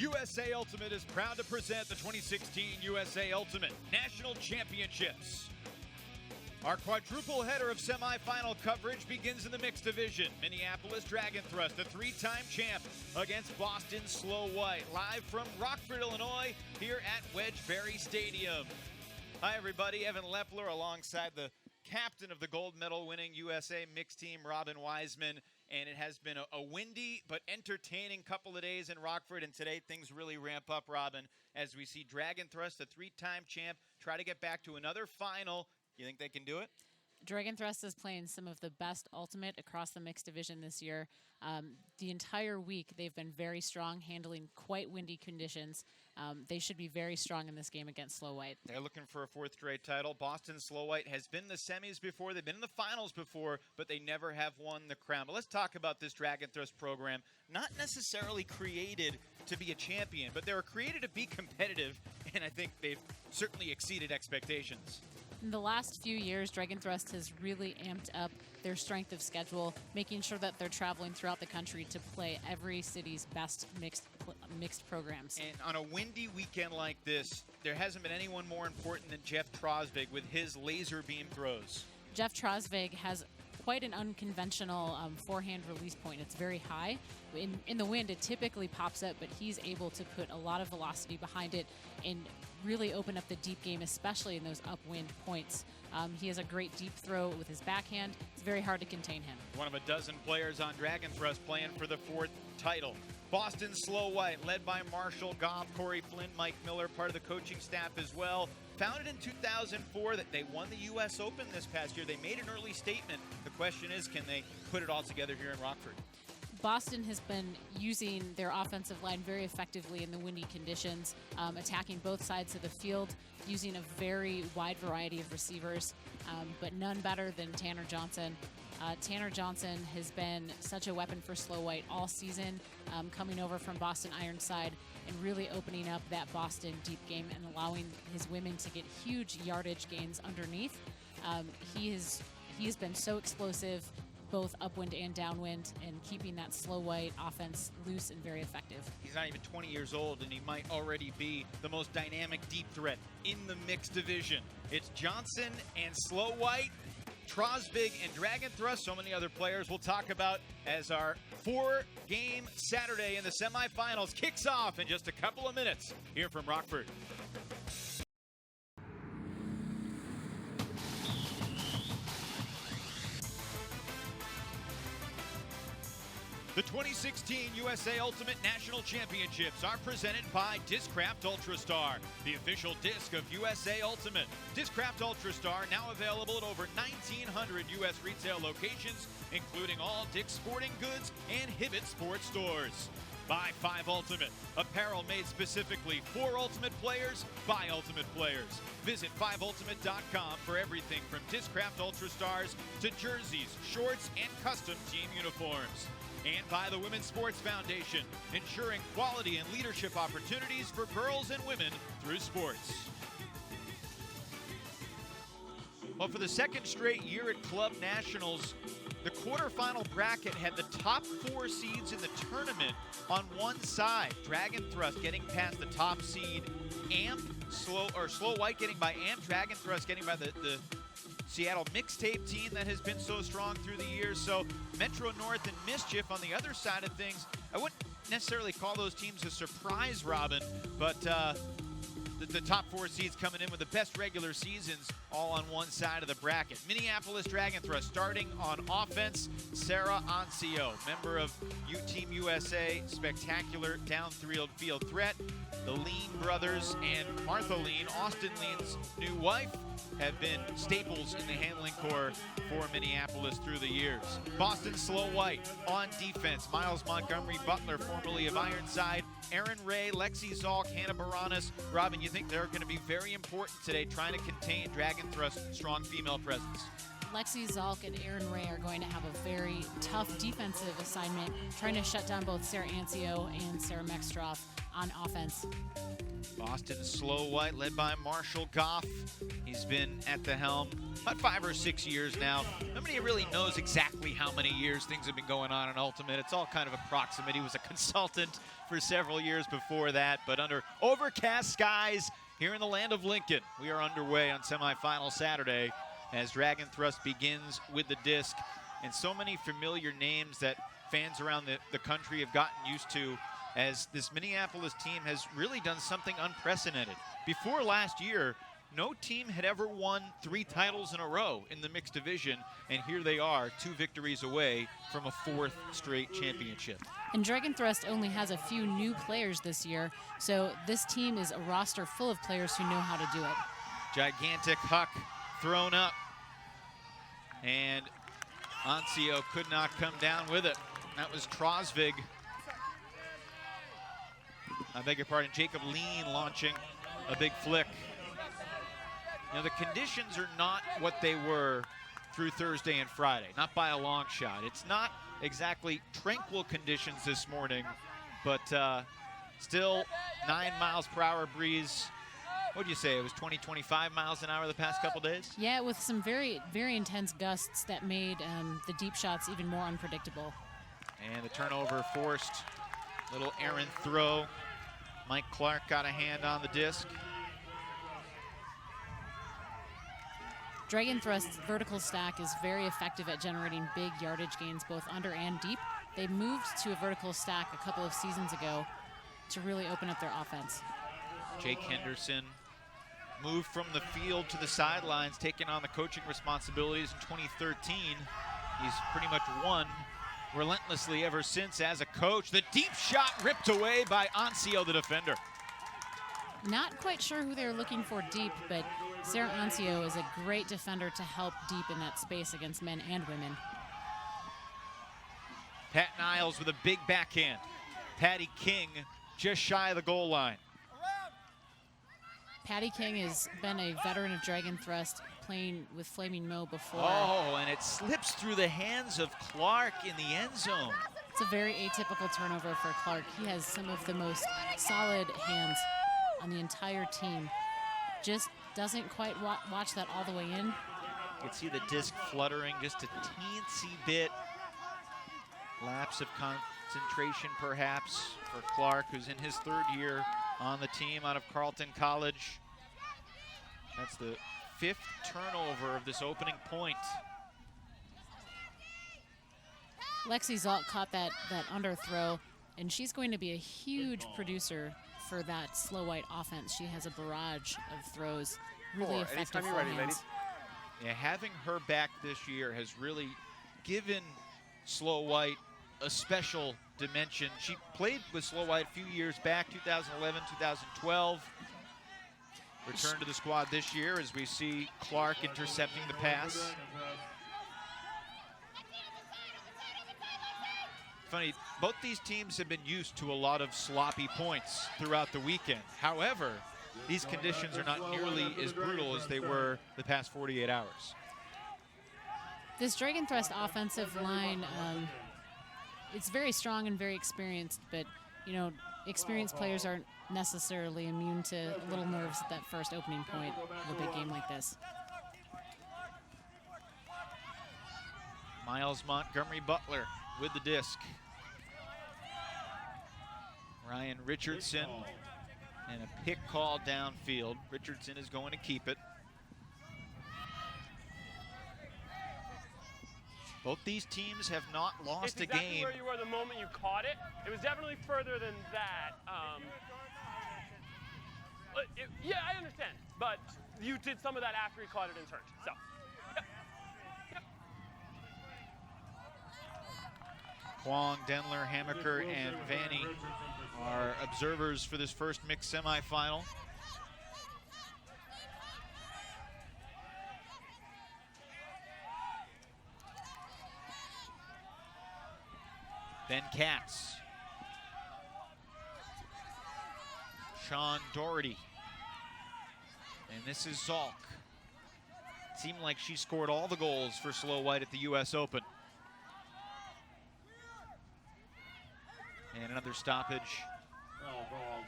USA Ultimate is proud to present the 2016 USA Ultimate National Championships. Our quadruple header of semifinal coverage begins in the mixed division. Minneapolis Drag'n Thrust, the three-time champ, against Boston Slow White, live from Rockford, Illinois, here at Wedgebury Stadium. Hi, everybody. Evan Lepler alongside the captain of the gold medal winning USA mixed team, Robin Wiseman. And it has been a windy but entertaining couple of days in Rockford. And today things really ramp up, Robin, as we see Drag'n Thrust, the three-time champ, try to get back to another final. You think they can do it? Drag'n Thrust is playing some of the best ultimate across the mixed division this year. The entire week, they've been very strong, handling quite windy conditions. They should be very strong in this game against Slow White. They're looking for a fourth straight title. Boston Slow White has been in the semis before. They've been in the finals before, but they never have won the crown. But let's talk about this Drag'n Thrust program. Not necessarily created to be a champion, but they were created to be competitive, and I think they've certainly exceeded expectations. In the last few years, Drag'n Thrust has really amped up their strength of schedule, making sure that they're traveling throughout the country to play every city's best mixed programs. And on a windy weekend like this, there hasn't been anyone more important than Jeff Trosvig with his laser beam throws. Jeff Trosvig has quite an unconventional forehand release point. It's very high. In the wind, it typically pops up, but he's able to put a lot of velocity behind it and really open up the deep game, especially in those upwind points. He has a great deep throw with his backhand. It's very hard to contain him. One of a dozen players on Drag'n Thrust playing for the fourth title. Boston Slow White, led by Marshall Goff, Corey Flynn, Mike Miller, part of the coaching staff as well. Founded in 2004, that they won the U.S. Open this past year. They made an early statement. The question is, can they put it all together here in Rockford? Boston has been using their offensive line very effectively in the windy conditions, attacking both sides of the field, using a very wide variety of receivers, but none better than Tanner Johnson. Tanner Johnson has been such a weapon for Slow White all season, coming over from Boston Ironside and really opening up that Boston deep game and allowing his women to get huge yardage gains underneath. He has been so explosive, both upwind and downwind, and keeping that Slow White offense loose and very effective. He's not even 20 years old, and he might already be the most dynamic deep threat in the mixed division. It's Johnson and Slow White, Trosvig and Drag'n Thrust, so many other players we'll talk about as our four-game Saturday in the semifinals kicks off in just a couple of minutes here from Rockford. The 2016 USA Ultimate National Championships are presented by Discraft Ultrastar, the official disc of USA Ultimate. Discraft Ultrastar now available at over 1,900 U.S. retail locations, including all Dick's Sporting Goods and Hibbett Sports stores. By 5 Ultimate, apparel made specifically for Ultimate players by Ultimate players. Visit 5ultimate.com for everything from Discraft Ultrastars to jerseys, shorts, and custom team uniforms. And by the Women's Sports Foundation, ensuring quality and leadership opportunities for girls and women through sports. Well, for the second straight year at Club Nationals, the quarterfinal bracket had the top 4 seeds in the tournament on one side. Drag'n Thrust getting past the top seed, Slow White getting by Amp, Drag'n Thrust getting by the Seattle mixtape team that has been so strong through the years. So Metro North and Mischief on the other side of things, I wouldn't necessarily call those teams a surprise, Robin, but the top 4 seeds coming in with the best regular seasons all on one side of the bracket. Minneapolis Drag'n Thrust starting on offense, Sarah Ancio, member of Team USA, spectacular downfield threat. The Lean brothers and Martha Lean, Austin Lean's new wife, have been staples in the handling core for Minneapolis through the years. Boston Slow White on defense, Miles Montgomery Butler, formerly of Ironside, Aaron Ray, Lexi Zalk, Hannah Baranis. Robin, you think they're going to be very important today trying to contain Drag'n Thrust's strong female presence? Lexi Zalk and Aaron Ray are going to have a very tough defensive assignment, trying to shut down both Sarah Ancio and Sarah Mextroff. on offense. Boston's Slow White, led by Marshall Goff. He's been at the helm about 5 or 6 years now. Nobody really knows exactly how many years things have been going on in Ultimate. It's all kind of approximate. He was a consultant for several years before that, but under overcast skies here in the land of Lincoln, we are underway on semifinal Saturday as Drag'n Thrust begins with the disc. And so many familiar names that fans around the country have gotten used to, as this Minneapolis team has really done something unprecedented. Before last year, no team had ever won 3 titles in a row in the mixed division, and here they are, 2 victories away from a 4th straight championship. And Drag'n Thrust only has a few new players this year, so this team is a roster full of players who know how to do it. Gigantic huck thrown up, and Ancio could not come down with it. That was Trosvig. I beg your pardon, Jacob Lean launching a big flick. You know, the conditions are not what they were through Thursday and Friday, not by a long shot. It's not exactly tranquil conditions this morning, but still 9 miles per hour breeze. What do you say, it was 20, 25 miles an hour the past couple days? Yeah, with some very, very intense gusts that made the deep shots even more unpredictable. And the turnover forced, little errant throw. Mike Clark got a hand on the disc. Drag'n Thrust's vertical stack is very effective at generating big yardage gains both under and deep. They moved to a vertical stack a couple of seasons ago to really open up their offense. Jake Henderson moved from the field to the sidelines, taking on the coaching responsibilities in 2013. He's pretty much won relentlessly ever since as a coach. The deep shot ripped away by Ancio, the defender. Not quite sure who they're looking for deep, but Sarah Ancio is a great defender to help deep in that space against men and women. Pat Niles with a big backhand. Patty King just shy of the goal line. Patty King has been a veteran of Drag'n Thrust, playing with Flaming Mo before. Oh, and it slips through the hands of Clark in the end zone. It's a very atypical turnover for Clark. He has some of the most solid hands on the entire team. Just doesn't quite watch that all the way in. You can see the disc fluttering just a teensy bit. Lapse of concentration perhaps for Clark, who's in his 3rd year on the team out of Carleton College. That's the 5th turnover of this opening point. Lexi Zalt caught that underthrow, and she's going to be a huge producer for that Slow White offense. She has a barrage of throws, really effective hands. Yeah, having her back this year has really given Slow White a special dimension. She played with Slow White a few years back, 2011, 2012. Returned to the squad this year as we see Clark intercepting the pass. Funny, both these teams have been used to a lot of sloppy points throughout the weekend. However, these conditions are not nearly as brutal as they were the past 48 hours. This Drag'n Thrust offensive line, it's very strong and very experienced, but you know, experienced players aren't necessarily immune to a little nerves at that first opening point of a big game like this. Miles Montgomery Butler with the disc. Ryan Richardson and a pick call downfield. Richardson is going to keep it. Both these teams have not lost a game. It's exactly where you were the moment you caught it. It was definitely further than that. Yeah, I understand. But you did some of that after he caught it and turned. So, yep. Kwong, Denler, Hammaker, and Vanny are observers for this first mixed semifinal. Ben Katz. Sean Doherty. And this is Zalk. Seemed like she scored all the goals for Slow White at the US Open. And another stoppage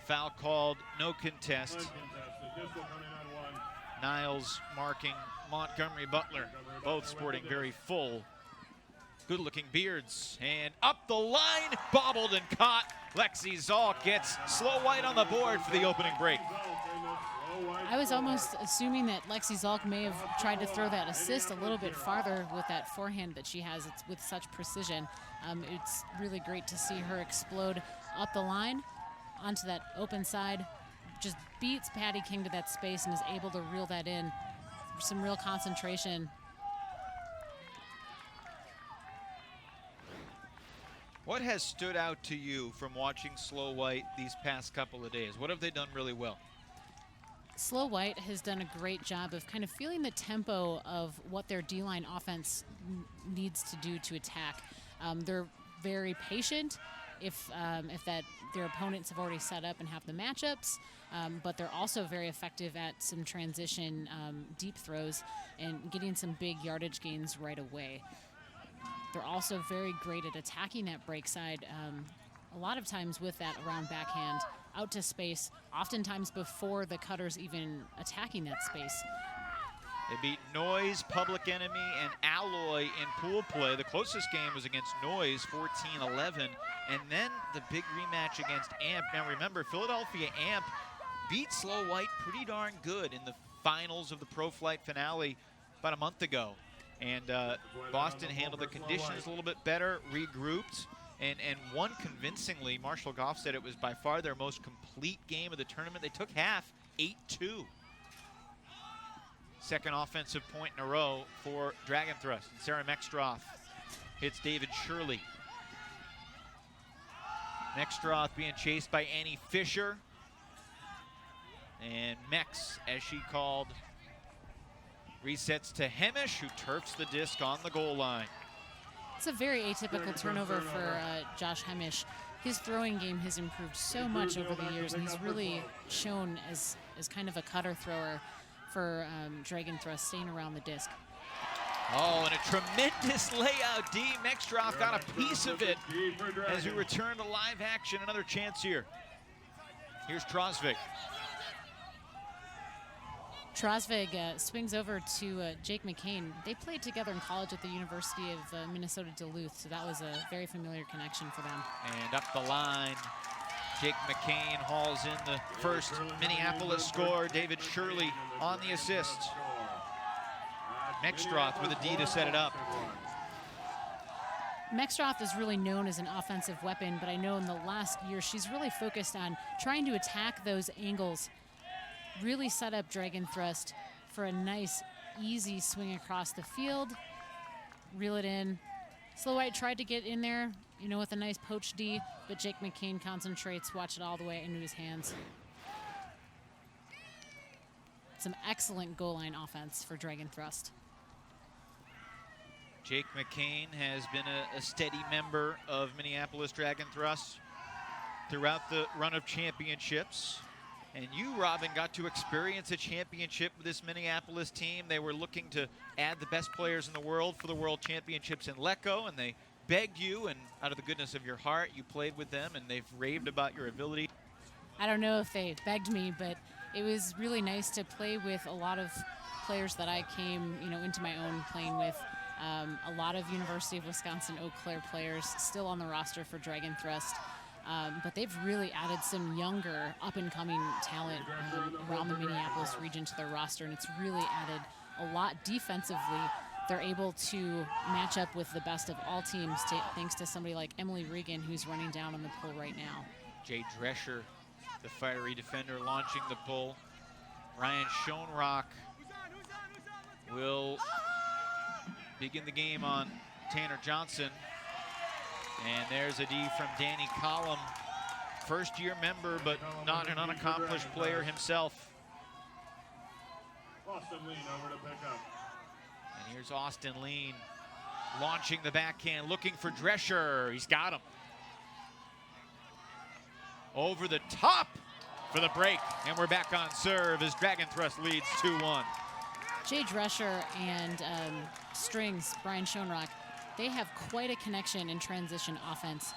Foul called, no contest. Niles marking Montgomery Butler, both sporting very full, good-looking beards. And up the line, bobbled and caught. Lexi Zalk gets Slow White on the board for the opening break. I was almost assuming that Lexi Zalk may have tried to throw that assist a little bit farther with that forehand that she has. It's with such precision. It's really great to see her explode up the line onto that open side. Just beats Patty King to that space and is able to reel that in. Some real concentration. What has stood out to you from watching Slow White these past couple of days? What have they done really well? Slow White has done a great job of kind of feeling the tempo of what their D-line offense needs to do to attack. They're very patient if their opponents have already set up and have the matchups, but they're also very effective at some transition deep throws and getting some big yardage gains right away. They're also very great at attacking that break side, a lot of times with that around backhand out to space, oftentimes before the cutter's even attacking that space. They beat Noise, Public Enemy, and Alloy in pool play. The closest game was against Noise, 14-11, and then the big rematch against AMP. Now remember, Philadelphia AMP beat Slow White pretty darn good in the finals of the Pro Flight finale about a month ago. And Boston handled the conditions a little bit better, regrouped, and won convincingly. Marshall Goff said it was by far their most complete game of the tournament. They took half, 8-2. Second offensive point in a row for Drag'n Thrust. And Sarah Mextroth hits David Shirley. Mextroth being chased by Annie Fisher. And Mex, as she called, resets to Hemish, who turfs the disc on the goal line. It's a very atypical turnover for Josh Hemish. His throwing game has improved so much over the years, and he's really shown as kind of a cutter thrower for Drag'n Thrust, staying around the disc. Oh, and a tremendous layout, D. Mextroth got a piece of it as we return to live action. Another chance here. Here's Trosvik. Trosvik swings over to Jake McCain. They played together in college at the University of Minnesota Duluth, so that was a very familiar connection for them. And up the line, Jake McCain hauls in the first Minneapolis score. David Shirley on the assist. Mextroth with a D to set it up. Mextroth is really known as an offensive weapon, but I know in the last year she's really focused on trying to attack those angles, really set up Drag'n Thrust for a nice, easy swing across the field, reel it in. Slow White tried to get in there, with a nice poach D, but Jake McCain concentrates, watch it all the way into his hands. Some excellent goal line offense for Drag'n Thrust. Jake McCain has been a steady member of Minneapolis Drag'n Thrust throughout the run of championships. And you, Robin, got to experience a championship with this Minneapolis team. They were looking to add the best players in the world for the World Championships in Lecco, and they begged you, and out of the goodness of your heart, you played with them, and they've raved about your ability. I don't know if they begged me, but it was really nice to play with a lot of players that I came, into my own playing with. A lot of University of Wisconsin Eau Claire players still on the roster for Drag'n Thrust. But they've really added some younger, up-and-coming talent around the Minneapolis region to their roster, and it's really added a lot defensively. They're able to match up with the best of all teams thanks to somebody like Emily Regan, who's running down on the pull right now. Jay Drescher, the fiery defender, launching the pull. Ryan Schoenrock will begin the game on Tanner Johnson. And there's a D from Danny Collum, first-year member, but not an unaccomplished player himself. Austin Lean over to pick up. And here's Austin Lean launching the backhand, looking for Drescher. He's got him. Over the top for the break, and we're back on serve as Drag'n Thrust leads 2-1. Jay Drescher and Strings, Brian Schoenrock, they have quite a connection in transition offense.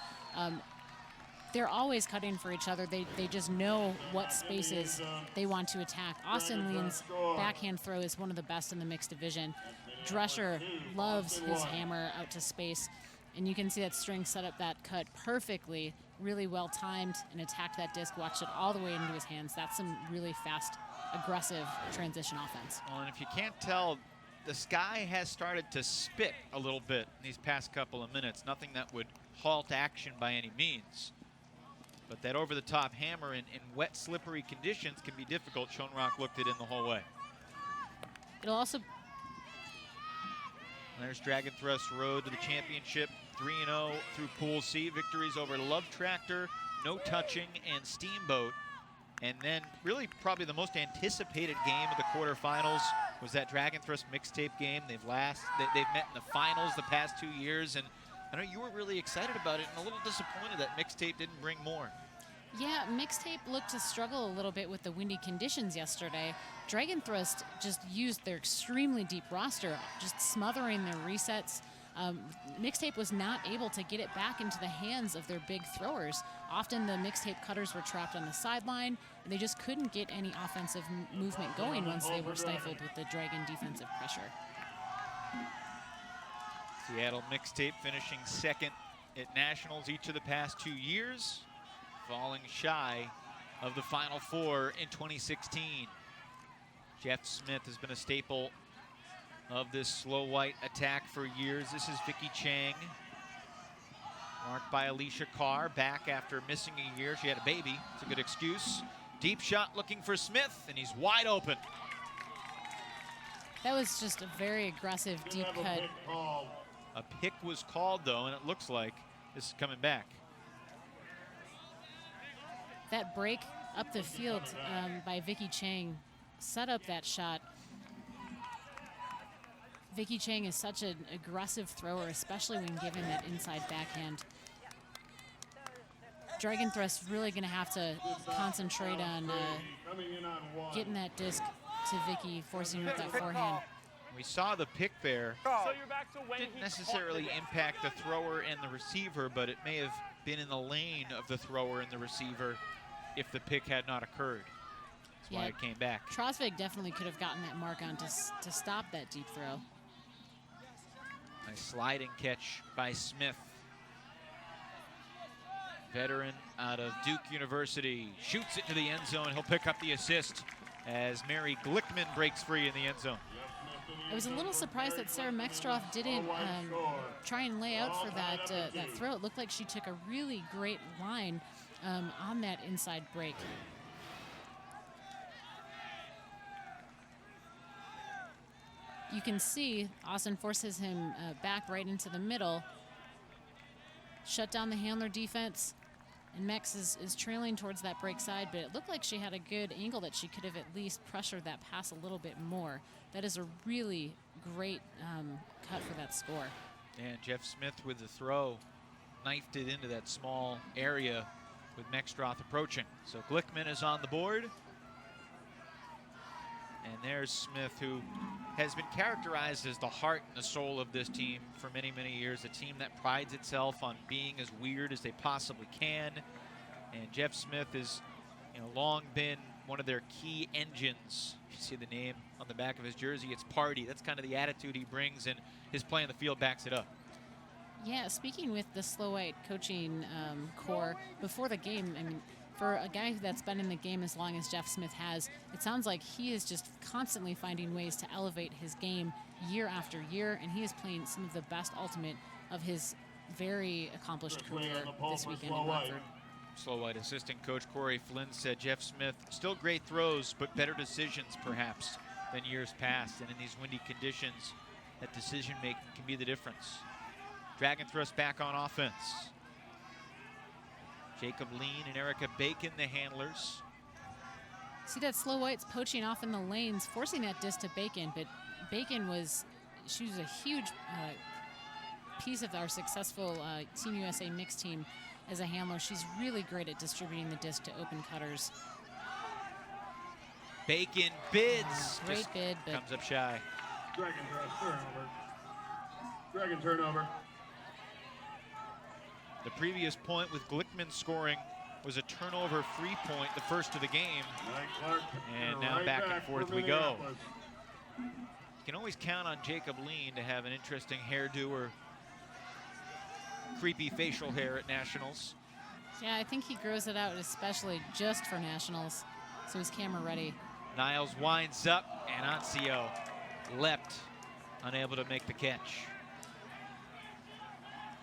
they're always cutting for each other. They just know what spaces they want to attack. Austin Lean's backhand throw is one of the best in the mixed division. Drescher loves his hammer out to space, and you can see that String set up that cut perfectly, really well timed, and attacked that disc, watched it all the way into his hands. That's some really fast, aggressive transition offense. Well, and if you can't tell, the sky has started to spit a little bit in these past couple of minutes. Nothing that would halt action by any means. But that over-the-top hammer in wet, slippery conditions can be difficult. Schoenrock looked it in the whole way. It'll also... There's Drag'n Thrust road to the championship. 3-0 through Pool C. Victories over Love Tractor, No Touching, and Steamboat. And then really probably the most anticipated game of the quarterfinals was that Drag'n Thrust mixtape game. They've met in the finals the past 2 years, and I know you were really excited about it and a little disappointed that mixtape didn't bring more. Yeah, mixtape looked to struggle a little bit with the windy conditions yesterday. Drag'n Thrust just used their extremely deep roster, just smothering their resets. Mixtape was not able to get it back into the hands of their big throwers. Often the mixtape cutters were trapped on the sideline, and they just couldn't get any offensive movement going once they were stifled with the Dragon defensive pressure. Seattle mixtape finishing second at Nationals each of the past 2 years, falling shy of the Final Four in 2016. Jeff Smith has been a staple of this slow white attack for years. This is Vicky Chang, marked by Alicia Carr, back after missing a year. She had a baby. It's a good excuse. Deep shot looking for Smith, and he's wide open. That was just a very aggressive deep cut. A pick was called, though, and it looks like this is coming back. That break up the field by Vicky Chang set up that shot. Vicky Chang is such an aggressive thrower, especially when given that inside backhand. Drag'n Thrust really going to have to concentrate on getting that disc to Vicky, forcing her with that forehand. We saw the pick there. So you're back to when Didn't necessarily impact the thrower and the receiver, but it may have been in the lane of the thrower and the receiver if the pick had not occurred. That's why it came back. Trosvik definitely could have gotten that mark on to stop that deep throw. Nice sliding catch by Smith. Veteran out of Duke University. Shoots it to the end zone. He'll pick up the assist as Mary Glickman breaks free in the end zone. I was a little surprised that Sarah Mextroff didn't try and lay out for that throw. It looked like she took a really great line on that inside break. You can see Austin forces him back right into the middle. Shut down the handler defense. And Mex is trailing towards that break side, but it looked like she had a good angle that she could have at least pressured that pass a little bit more. That is a really great cut for that score. And Jeff Smith with the throw knifed it into that small area with Mextroth approaching. So Glickman is on the board. And there's Smith, who has been characterized as the heart and the soul of this team for many, many years. A team that prides itself on being as weird as they possibly can. And Jeff Smith has, long been one of their key engines. You see the name on the back of his jersey. It's Party. That's kind of the attitude he brings, and his play on the field backs it up. Yeah, speaking with the Slow White coaching core before the game, I mean, for a guy that's been in the game as long as Jeff Smith has, it sounds like he is just constantly finding ways to elevate his game year after year, and he is playing some of the best ultimate of his very accomplished career this weekend in Watford. Slow White assistant coach Corey Flynn said Jeff Smith, still great throws, but better decisions perhaps than years past. And in these windy conditions, that decision making can be the difference. Drag'n Thrust back on offense. Jacob Lean and Erica Bacon, the handlers. See that Slow White's poaching off in the lanes, forcing that disc to Bacon, but Bacon she was a huge piece of our successful Team USA mixed team as a handler. She's really great at distributing the disc to open cutters. Bacon bids. Great bid, but comes up shy. Drag'n Thrust turnover. Dragon turnover. The previous point with Glickman scoring was a turnover 3-point, the first of the game. And now back and forth we go. You can always count on Jacob Lean to have an interesting hairdo or creepy facial hair at Nationals. Yeah, I think he grows it out especially just for Nationals, so he's camera ready. Niles winds up, and Ancio leapt, unable to make the catch.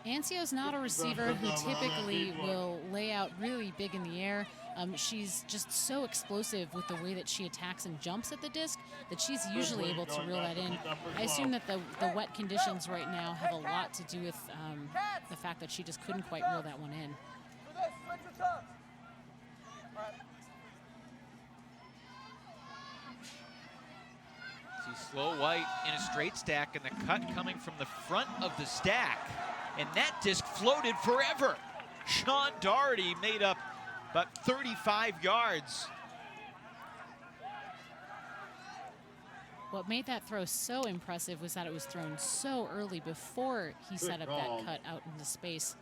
Ancio's not a receiver who typically will lay out really big in the air. She's just so explosive with the way that she attacks and jumps at the disc that she's usually able to reel that in. I assume that the wet conditions right now have a lot to do with the fact that she just couldn't quite reel that one in. See Slow White in a straight stack, and the cut coming from the front of the stack. And that disc floated forever. Sean Doherty made up about 35 yards. What made that throw so impressive was that it was thrown so early before he set up that cut out into space.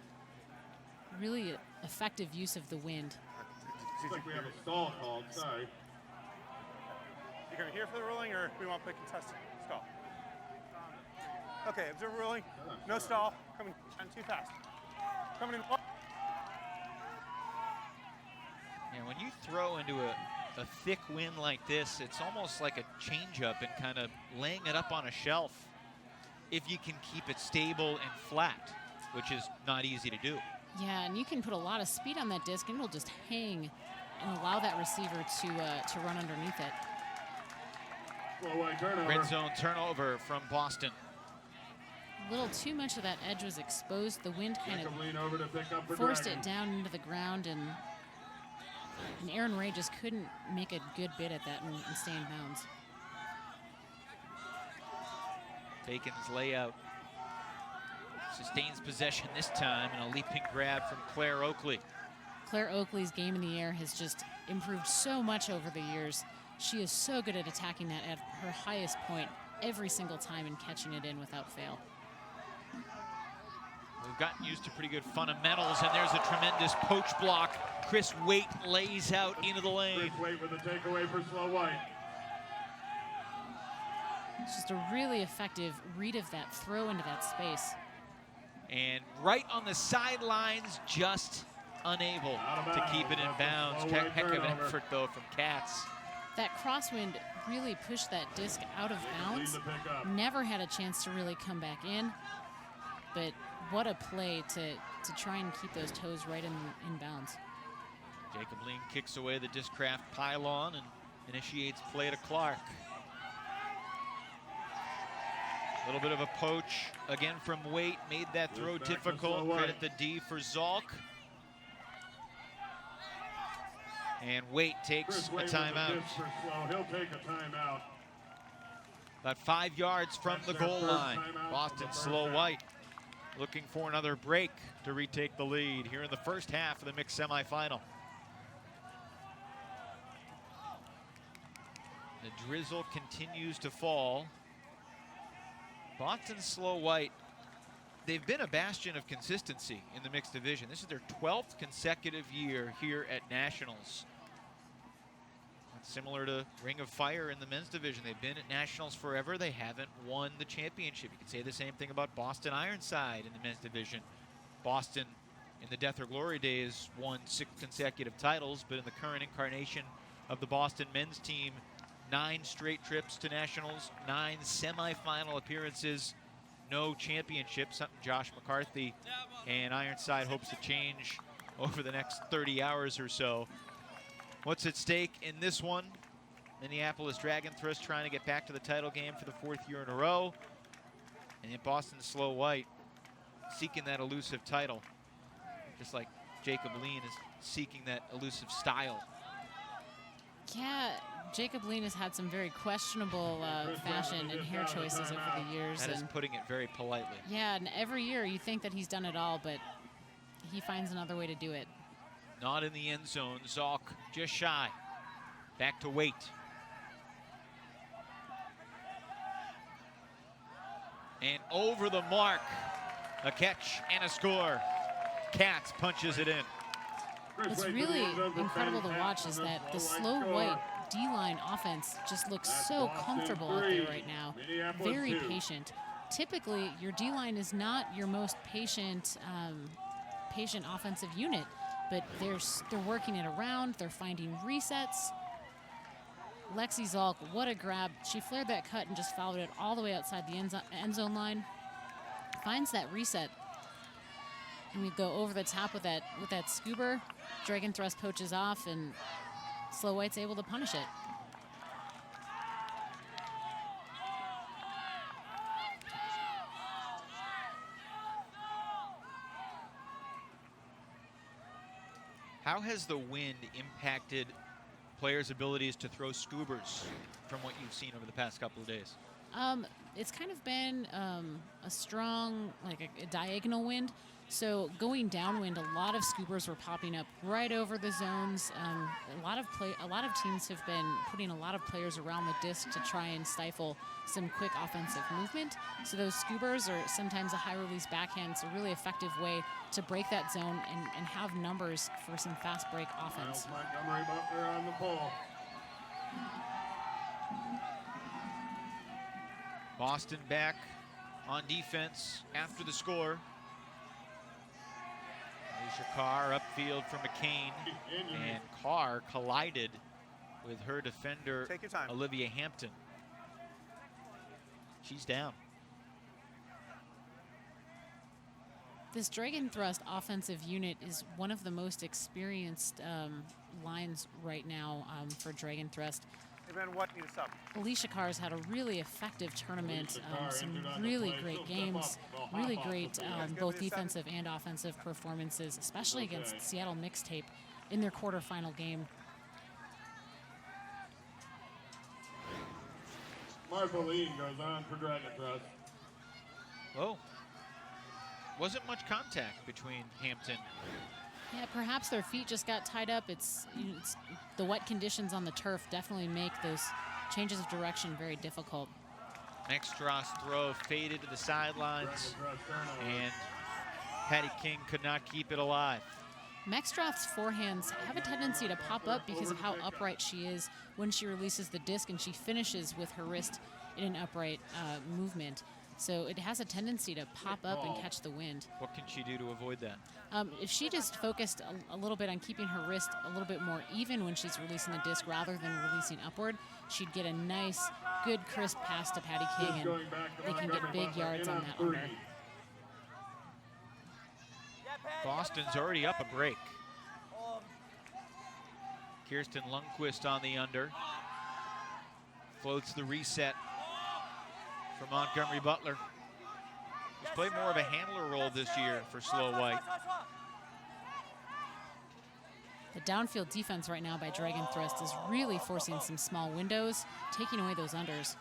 Really effective use of the wind. Looks like we have a stall called, sorry. You coming here for the ruling, or we want to play contested stall? Okay, observer ruling, no stall, coming and too fast. Coming in. And when you throw into a thick wind like this, it's almost like a changeup and kind of laying it up on a shelf if you can keep it stable and flat, which is not easy to do. Yeah, and you can put a lot of speed on that disc and it'll just hang and allow that receiver to run underneath it. Red zone turnover from Boston. A little too much of that edge was exposed. The wind kind of forced it down into the ground, and Aaron Ray just couldn't make a good bid at that and stay in bounds. Bacon's layout sustains possession this time, and a leaping grab from Claire Oakley. Claire Oakley's game in the air has just improved so much over the years. She is so good at attacking that at her highest point every single time and catching it in without fail. We've gotten used to pretty good fundamentals, and there's a tremendous poach block. Chris Waite lays out into the lane. Chris Waite with a takeaway for Slow White. It's just a really effective read of that throw into that space. And right on the sidelines, just unable to keep it in bounds. Heck of an effort, though, from Katz. That crosswind really pushed that disc out of bounds. Never had a chance to really come back in. But what a play to try and keep those toes right in bounds. Jacob Lean kicks away the Discraft pylon and initiates play to Clark. A little bit of a poach again from Waite, made that throw difficult. Credit the D for Zalk. And Waite takes a timeout. He'll take a timeout. About 5 yards from the goal line. Boston Slow White looking for another break to retake the lead here in the first half of the mixed semifinal. The drizzle continues to fall. Boston Slow White, they've been a bastion of consistency in the mixed division. This is their 12th consecutive year here at Nationals. Similar to Ring of Fire in the men's division. They've been at Nationals forever. They haven't won the championship. You could say the same thing about Boston Ironside in the men's division. Boston, in the Death or Glory days, won 6 consecutive titles, but in the current incarnation of the Boston men's team, 9 straight trips to Nationals, 9 semifinal appearances, no championship, something Josh McCarthy and Ironside hopes to change over the next 30 hours or so. What's at stake in this one? Minneapolis Drag'n Thrust trying to get back to the title game for the 4th year in a row. And then Boston Slow White seeking that elusive title, just like Jacob Lean is seeking that elusive style. Yeah, Jacob Lean has had some very questionable fashion and hair choices over the years. That is putting it very politely. Yeah, and every year you think that he's done it all, but he finds another way to do it. Not in the end zone. Zalk just shy. Back to Waite. And over the mark. A catch and a score. Katz punches it in. What's really incredible to watch is that the slow white D-line offense just looks so comfortable out there right now. Very patient. Typically, your D-line is not your most patient offensive unit, but they're working it around. They're finding resets. Lexi Zalk, what a grab. She flared that cut and just followed it all the way outside the end zone line. Finds that reset. And we go over the top with that scuba. Drag'n Thrust poaches off, and Slow White's able to punish it. How has the wind impacted players' abilities to throw scoobers from what you've seen over the past couple of days? It's kind of been a strong, like a diagonal wind. So going downwind, a lot of scoobers were popping up right over the zones. A lot of teams have been putting a lot of players around the disc to try and stifle some quick offensive movement. So those scoobers, or sometimes a high release backhand, is a really effective way to break that zone and have numbers for some fast break offense. Montgomery Butler on the pole. Boston back on defense after the score. Alicia Carr upfield for McCain, and Carr collided with her defender, Take your time. Olivia Hampton. She's down. This Drag'n Thrust offensive unit is one of the most experienced lines right now for Drag'n Thrust. Hey Ben, what? Need a sub. Alicia Carr's had a really effective tournament, some really great games, really great both defensive and offensive performances, especially against Seattle Mixtape in their quarterfinal game. Martha Lean goes on for Drag'n Thrust. Oh, wasn't much contact between Hampton. Yeah, perhaps their feet just got tied up. It's the wet conditions on the turf definitely make those changes of direction very difficult. Mextros throw faded to the sidelines, and Patty King could not keep it alive. Mextroth's forehands have a tendency to pop up because of how upright she is when she releases the disc, and she finishes with her wrist in an upright movement. So it has a tendency to pop up and catch the wind. What can she do to avoid that? If she just focused a little bit on keeping her wrist a little bit more even when she's releasing the disc rather than releasing upward, she'd get a nice, good, crisp pass to Patty King, and they can get big yards on that under. Boston's already up a break. Kirsten Lundquist on the under. Floats the reset for Montgomery Butler. He's played more of a handler role this year for Slow White. The downfield defense right now by Drag'n Thrust is really forcing some small windows, taking away those unders.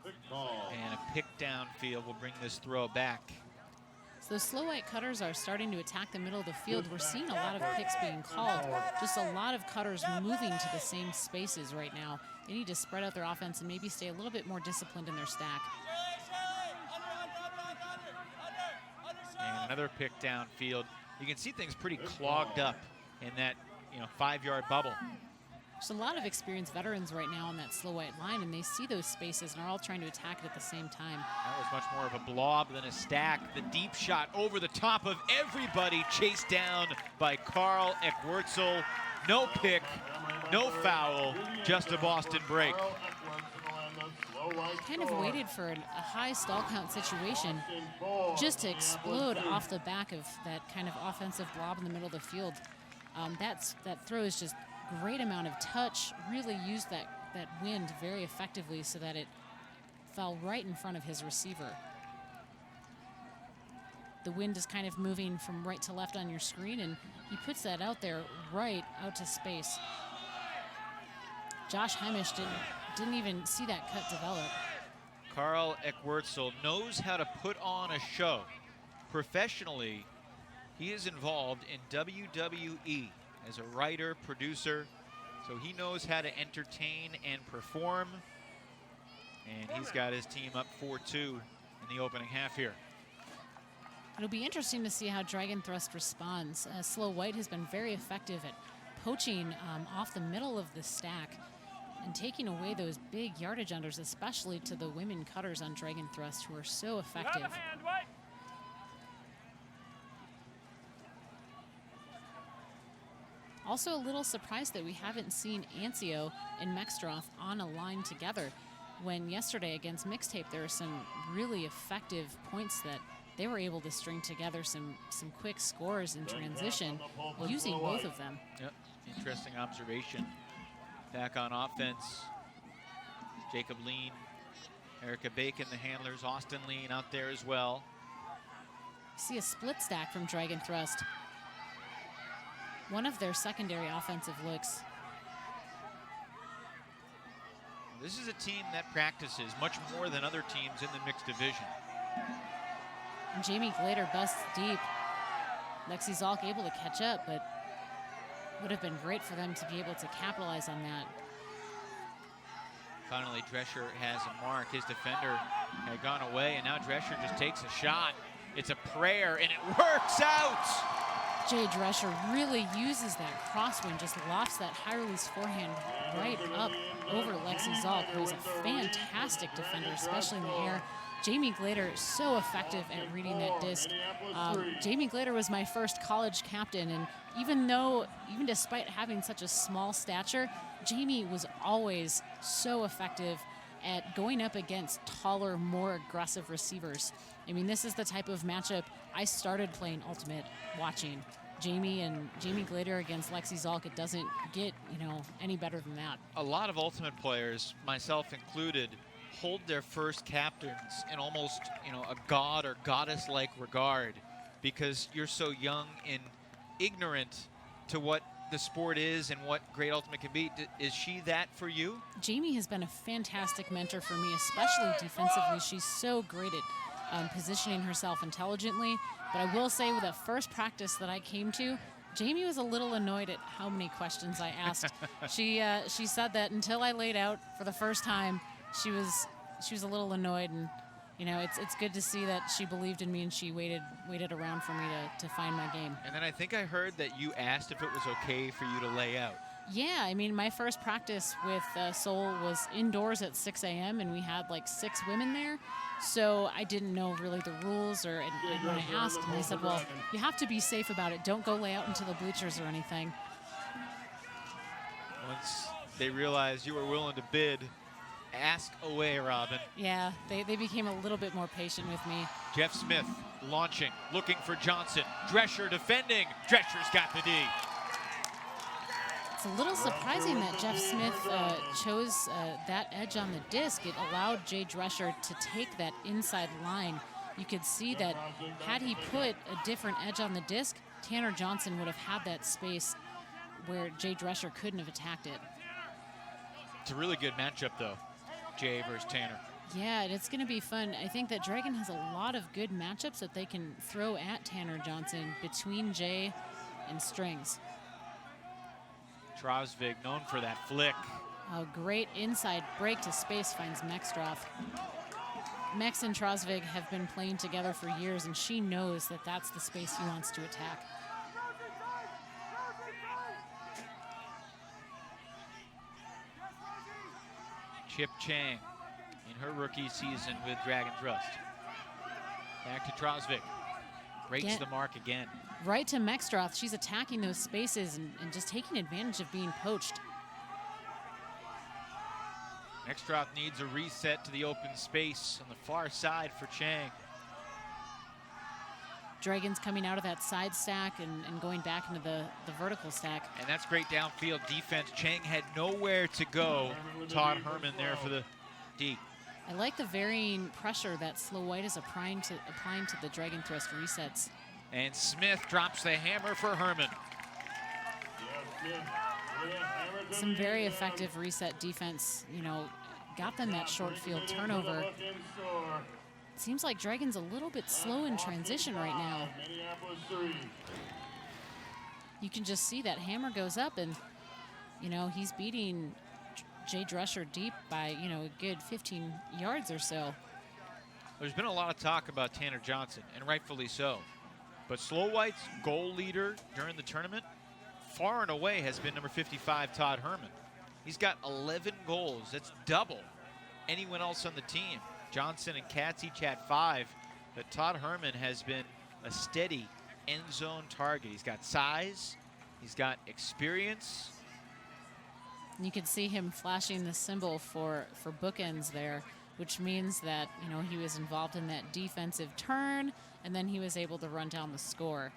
And a pick downfield will bring this throw back. So those slow white cutters are starting to attack the middle of the field. We're seeing a lot of picks being called. Just a lot of cutters moving to the same spaces right now. They need to spread out their offense and maybe stay a little bit more disciplined in their stack. And another pick downfield. You can see things pretty clogged up in that 5-yard bubble. There's a lot of experienced veterans right now on that slow white line, and they see those spaces and are all trying to attack it at the same time. That was much more of a blob than a stack. The deep shot over the top of everybody, chased down by Carl Eckwurzel. No pick, no foul, just a Boston break. Kind of waited for a high stall count situation just to explode off the back of that kind of offensive blob in the middle of the field. That throw is just great amount of touch, really used that wind very effectively so that it fell right in front of his receiver. The wind is kind of moving from right to left on your screen, and he puts that out there right out to space. Josh Heimish didn't even see that cut develop. Carl Eckwurzel knows how to put on a show. Professionally, he is involved in WWE as a writer, producer, so he knows how to entertain and perform. And he's got his team up 4-2 in the opening half here. It'll be interesting to see how Drag'n Thrust responds. Slow White has been very effective at poaching off the middle of the stack and taking away those big yardage unders, especially to the women cutters on Drag'n Thrust, who are so effective. You have a hand, White. Also a little surprised that we haven't seen Ancio and Mexstroth on a line together, when yesterday against Mixtape there were some really effective points that they were able to string together some quick scores in transition using both of them. Yep, interesting observation. Back on offense, Jacob Lean, Erica Bacon, the handlers, Austin Lean out there as well. See a split stack from Drag'n Thrust. One of their secondary offensive looks. This is a team that practices much more than other teams in the mixed division. And Jamie Glader busts deep. Lexi Zalk able to catch up, but would have been great for them to be able to capitalize on that. Finally, Drescher has a mark. His defender had gone away, and now Drescher just takes a shot. It's a prayer, and it works out! Jay Drescher really uses that crosswind, just lofts that high release forehand right up over Lexi Zalk, who's a fantastic defender, especially in the air. Jamie Glader is so effective at reading that disc. Jamie Glader was my first college captain, and even despite having such a small stature, Jamie was always so effective at going up against taller, more aggressive receivers. I mean, this is the type of matchup I started playing Ultimate watching. Jamie Glader against Lexi Zalk, it doesn't get, any better than that. A lot of Ultimate players, myself included, hold their first captains in almost, a god or goddess-like regard, because you're so young and ignorant to what the sport is and what great Ultimate can be. Is she that for you? Jamie has been a fantastic mentor for me, especially defensively. She's so great at positioning herself intelligently. But I will say, with that first practice that I came to, Jamie was a little annoyed at how many questions I asked. She said that until I laid out for the first time, she was a little annoyed, and it's good to see that she believed in me and she waited around for me to find my game. And then I think I heard that you asked if it was okay for you to lay out. Yeah, I mean, my first practice with Seoul was indoors at 6 a.m. and we had like 6 women there. So I didn't know really the rules, and when I asked, and they said, well, you have to be safe about it. Don't go lay out into the bleachers or anything. Once they realized you were willing to bid, ask away, Robin. Yeah, they became a little bit more patient with me. Jeff Smith launching, looking for Johnson. Drescher defending. Drescher's got the D. It's a little surprising that Jeff Smith chose that edge on the disc. It allowed Jay Drescher to take that inside line. You could see that had he put a different edge on the disc, Tanner Johnson would have had that space where Jay Drescher couldn't have attacked it. It's a really good matchup, though, Jay versus Tanner. Yeah, and it's going to be fun. I think that Dragon has a lot of good matchups that they can throw at Tanner Johnson between Jay and Strings. Trosvig known for that flick. A great inside break to space finds Mexstroth. Mex and Trosvig have been playing together for years, and she knows that that's the space he wants to attack. Chip Chang in her rookie season with Drag'n Thrust. Back to Trosvig. Breaks the mark again. Right to Mexstroth. She's attacking those spaces and just taking advantage of being poached. Mexstroth needs a reset to the open space on the far side for Chang. Dragon's coming out of that side stack and going back into the vertical stack. And that's great downfield defense. Chang had nowhere to go. Todd Herman there for the D. I like the varying pressure that Slow White is applying to the Drag'n Thrust resets. And Smith drops the hammer for Herman. Some very effective reset defense, got them that short field turnover. It seems like Dragon's a little bit slow in transition right now. You can just see that hammer goes up, and, he's beating Jay Drescher deep by, a good 15 yards or so. There's been a lot of talk about Tanner Johnson, and rightfully so. But Slow White's goal leader during the tournament, far and away, has been number 55, Todd Herman. He's got 11 goals. That's double anyone else on the team. Johnson and Katz each had 5, but Todd Herman has been a steady end zone target. He's got size, he's got experience. You can see him flashing the symbol for bookends there, which means that, you know, he was involved in that defensive turn, and then he was able to run down the score.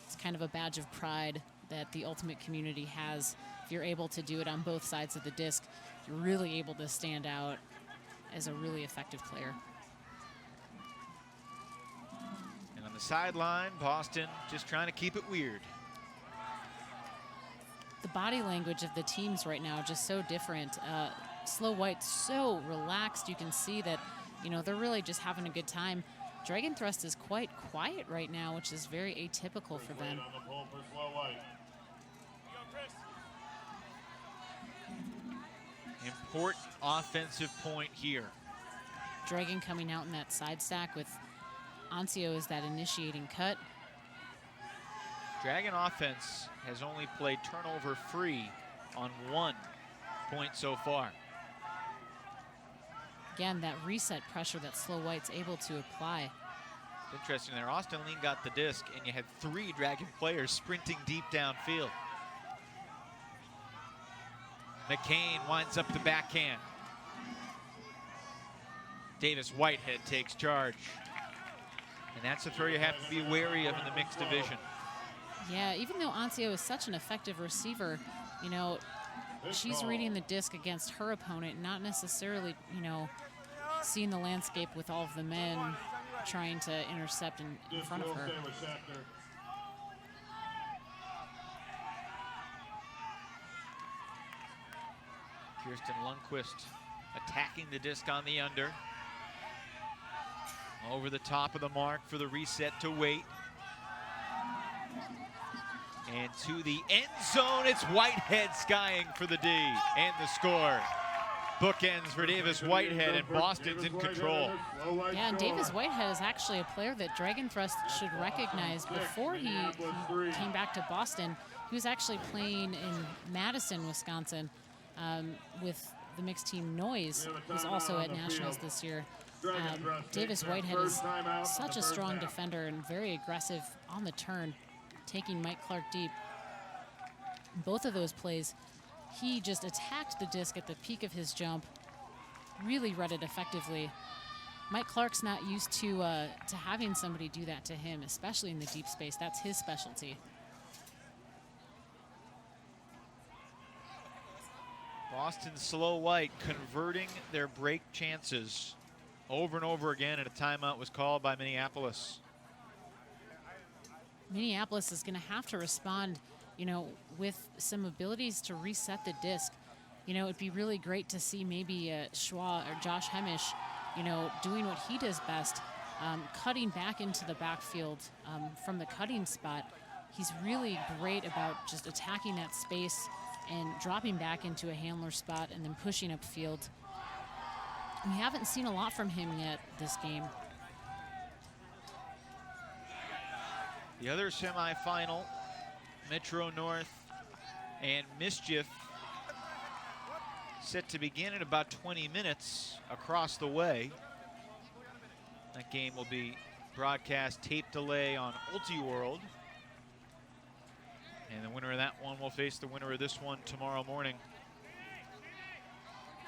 It's kind of a badge of pride that the Ultimate community has. If you're able to do it on both sides of the disc, you're really able to stand out as a really effective player. And on the sideline, Boston just trying to keep it weird. The body language of the teams right now just so different. Slow White so relaxed. You can see that, you know, they're really just having a good time. Drag'n Thrust is quite quiet right now, which is very atypical for them. On the pole for Slow White. Important offensive point here. Dragon coming out in that side stack with Ancio as that initiating cut. Dragon offense has only played turnover free on 1 point so far. Again, that reset pressure that Slow White's able to apply. It's interesting there. Austin Lean got the disc, and you had 3 Dragon players sprinting deep downfield. McCain winds up the backhand. Davis Whitehead takes charge. And that's a throw you have to be wary of in the mixed division. Yeah, even though Ancio is such an effective receiver, you know, she's reading the disc against her opponent, not necessarily, you know, seeing the landscape with all of the men trying to intercept in front of her. Kirsten Lundquist attacking the disc on the under. Over the top of the mark for the reset to wait. And to the end zone, it's Whitehead skying for the D and the score. Bookends for Davis Whitehead, and Boston's in control. Yeah, and Davis Whitehead is actually a player that Drag'n Thrust should recognize. Before he came back to Boston, he was actually playing in Madison, Wisconsin, with the mixed team Noise, who's also at Nationals this year. Davis Whitehead is such a strong defender and very aggressive on the turn, taking Mike Clark deep. In both of those plays, he just attacked the disc at the peak of his jump, really read it effectively. Mike Clark's not used to having somebody do that to him, especially in the deep space. That's his specialty. Boston Slow White converting their break chances over and over again, and a timeout was called by Minneapolis. Minneapolis is going to have to respond, you know, with some abilities to reset the disc. You know, it'd be really great to see maybe Schwa or Josh Hemish, you know, doing what he does best, cutting back into the backfield from the cutting spot. He's really great about just attacking that space and dropping back into a handler spot and then pushing upfield. We haven't seen a lot from him yet this game. The other semifinal, Metro North and Mischief, set to begin in about 20 minutes across the way. That game will be broadcast tape delay on UltiWorld. And the winner of that one will face the winner of this one tomorrow morning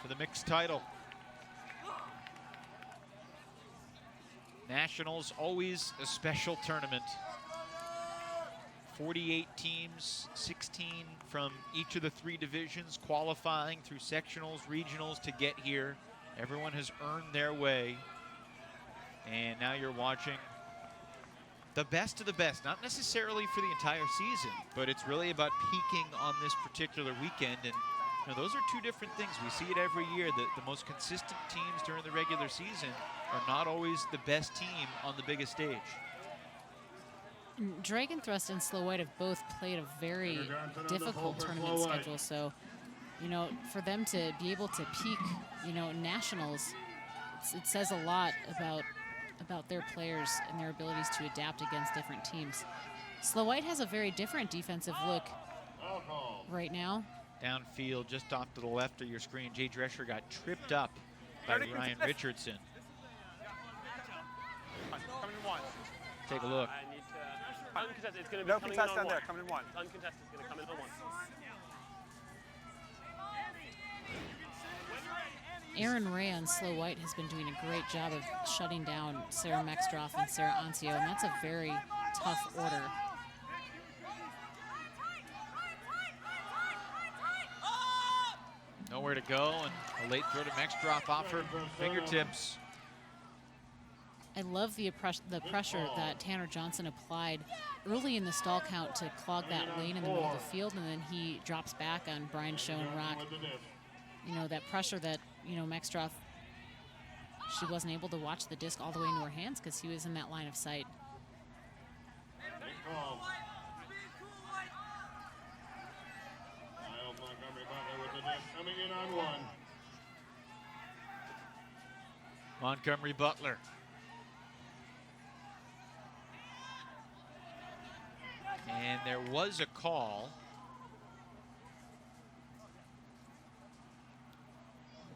for the mixed title. Nationals, always a special tournament. 48 teams, 16 from each of the 3 divisions qualifying through sectionals, regionals to get here. Everyone has earned their way. And now you're watching the best of the best, not necessarily for the entire season, but it's really about peaking on this particular weekend. And you know, those are 2 different things. We see it every year that the most consistent teams during the regular season are not always the best team on the biggest stage. Drag'n Thrust and Slow White have both played a very difficult tournament schedule. So, you know, for them to be able to peak, you know, nationals, it says a lot about about their players and their abilities to adapt against different teams. Slow White has a very different defensive look right now. Downfield, just off to the left of your screen, Jay Drescher got tripped up by Ryan Richardson. Coming in one. Take a look. I need to uncontested. It's going to be No coming contest in on down there. one. Coming in one. Uncontested is going to come in on one. Aaron Ray on Slow White has been doing a great job of shutting down Sarah Mextroff and Sarah Ancio, and that's a very tough order. Nowhere to go, and a late throw to Mextroff off her fingertips. I love the pressure that Tanner Johnson applied early in the stall count to clog that lane in the middle of the field, and then he drops back on Brian Schoenrock. You know, that pressure that, you know, Mextroff, she wasn't able to watch the disc all the way into her hands because he was in that line of sight. Coming in on one. Montgomery Butler. And there was a call.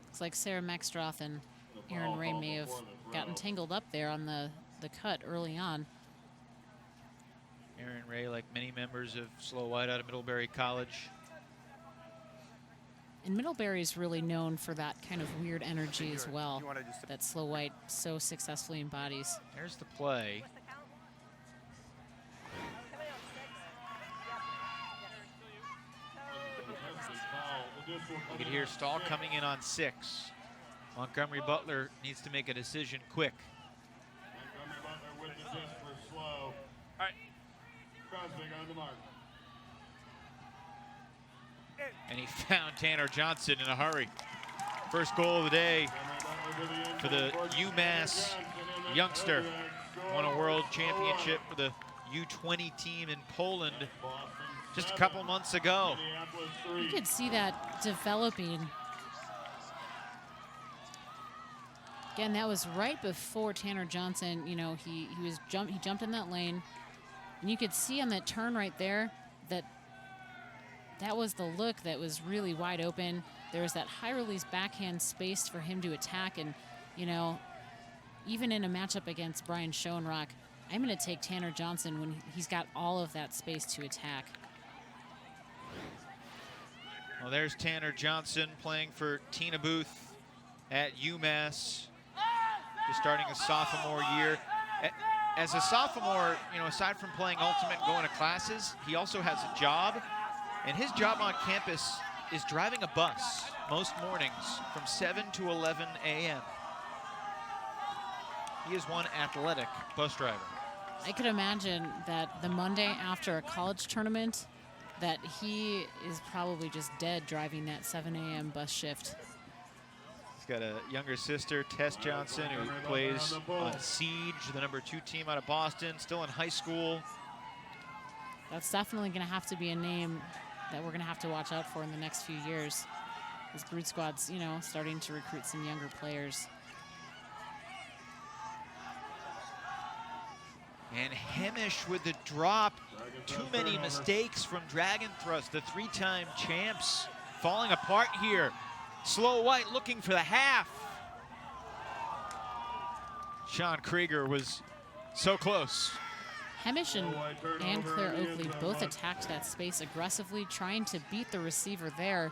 Looks like Sarah Mextroff and Aaron Ray may have gotten tangled up there on the cut early on. Aaron Ray, like many members of Slow White out of Middlebury College. And Middlebury is really known for that kind of weird energy as well You wanna just- that Slow White so successfully embodies. There's the play. You can hear Stahl coming in on 6. Montgomery Butler needs to make a decision quick. Montgomery Butler with the disc for Slow. All right. Crosby on the mark. And he found Tanner Johnson in a hurry. First goal of the day for the UMass youngster. Won a world championship for the U20 team in Poland just a couple months ago. You could see that developing. Again, that was right before Tanner Johnson, you know, he jumped in that lane. And you could see on that turn right there that was the look that was really wide open. There was that high release backhand space for him to attack. And, you know, even in a matchup against Brian Schoenrock, I'm going to take Tanner Johnson when he's got all of that space to attack. Well, there's Tanner Johnson playing for Tina Booth at UMass, just starting a sophomore year. As a sophomore, you know, aside from playing Ultimate and going to classes, he also has a job. And his job on campus is driving a bus most mornings from 7 to 11 a.m. He is one athletic bus driver. I could imagine that the Monday after a college tournament that he is probably just dead driving that 7 a.m. bus shift. He's got a younger sister, Tess Johnson, who plays on Siege, the #2 team out of Boston, still in high school. That's definitely going to have to be a name that we're going to have to watch out for in the next few years. This Brood Squad's, you know, starting to recruit some younger players. And Hemish with the drop. Too many mistakes from Drag'n Thrust, the 3-time champs, falling apart here. Slow White looking for the half. Sean Krieger was so close. Hemish and Claire Oakley both attacked that space aggressively, trying to beat the receiver there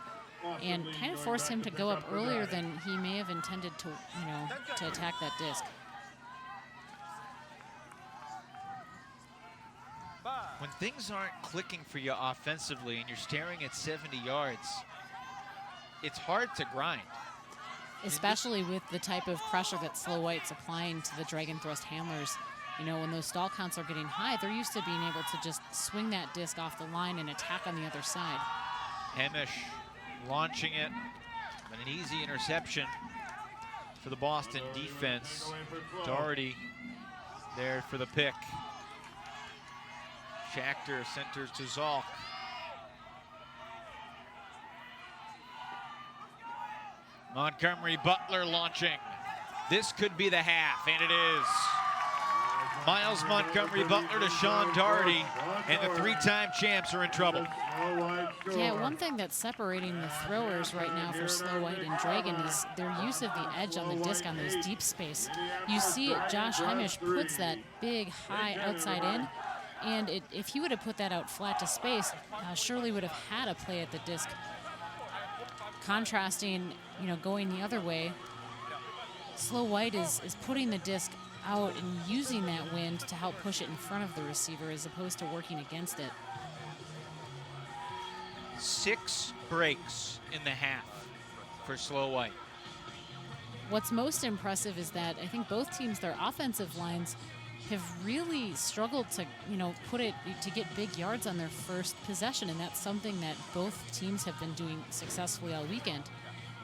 and kind of force him to go up earlier than he may have intended to, you know, to attack that disc. When things aren't clicking for you offensively and you're staring at 70 yards, it's hard to grind. Especially with the type of pressure that Slow White's applying to the Drag'n Thrust handlers. You know, when those stall counts are getting high, they're used to being able to just swing that disc off the line and attack on the other side. Hemish launching it, but an easy interception for the Boston defense. Doherty there for the pick. Schachter centers to Zalk. Montgomery Butler launching. This could be the half, and it is. Miles Montgomery Butler to Sean Doherty, and the three-time champs are in trouble. Yeah, one thing that's separating the throwers right now for Slow White and Dragon is their use of the edge on the disc on those deep space. You see Josh Hemish puts that big, high outside in, and if he would have put that out flat to space, Shirley would have had a play at the disc. Contrasting, going the other way, Slow White is putting the disc out and using that wind to help push it in front of the receiver as opposed to working against it. 6 breaks in the half for Slow White. What's most impressive is that I think both teams, their offensive lines, have really struggled to, to get big yards on their first possession, and that's something that both teams have been doing successfully all weekend.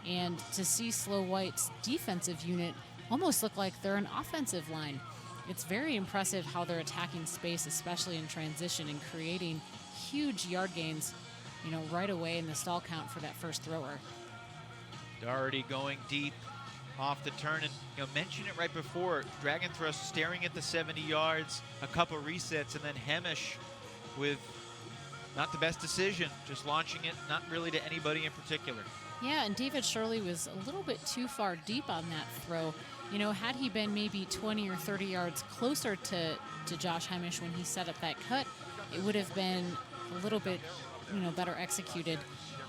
And to see Slow White's defensive unit almost look like they're an offensive line. It's very impressive how they're attacking space, especially in transition, and creating huge yard gains, right away in the stall count for that first thrower. Doherty going deep off the turn, and mentioned it right before, Drag'n Thrust staring at the 70 yards, a couple resets, and then Hemish with not the best decision, just launching it, not really to anybody in particular. Yeah, and David Shirley was a little bit too far deep on that throw. Had he been maybe 20 or 30 yards closer to Josh Hemish when he set up that cut, it would have been a little bit, better executed.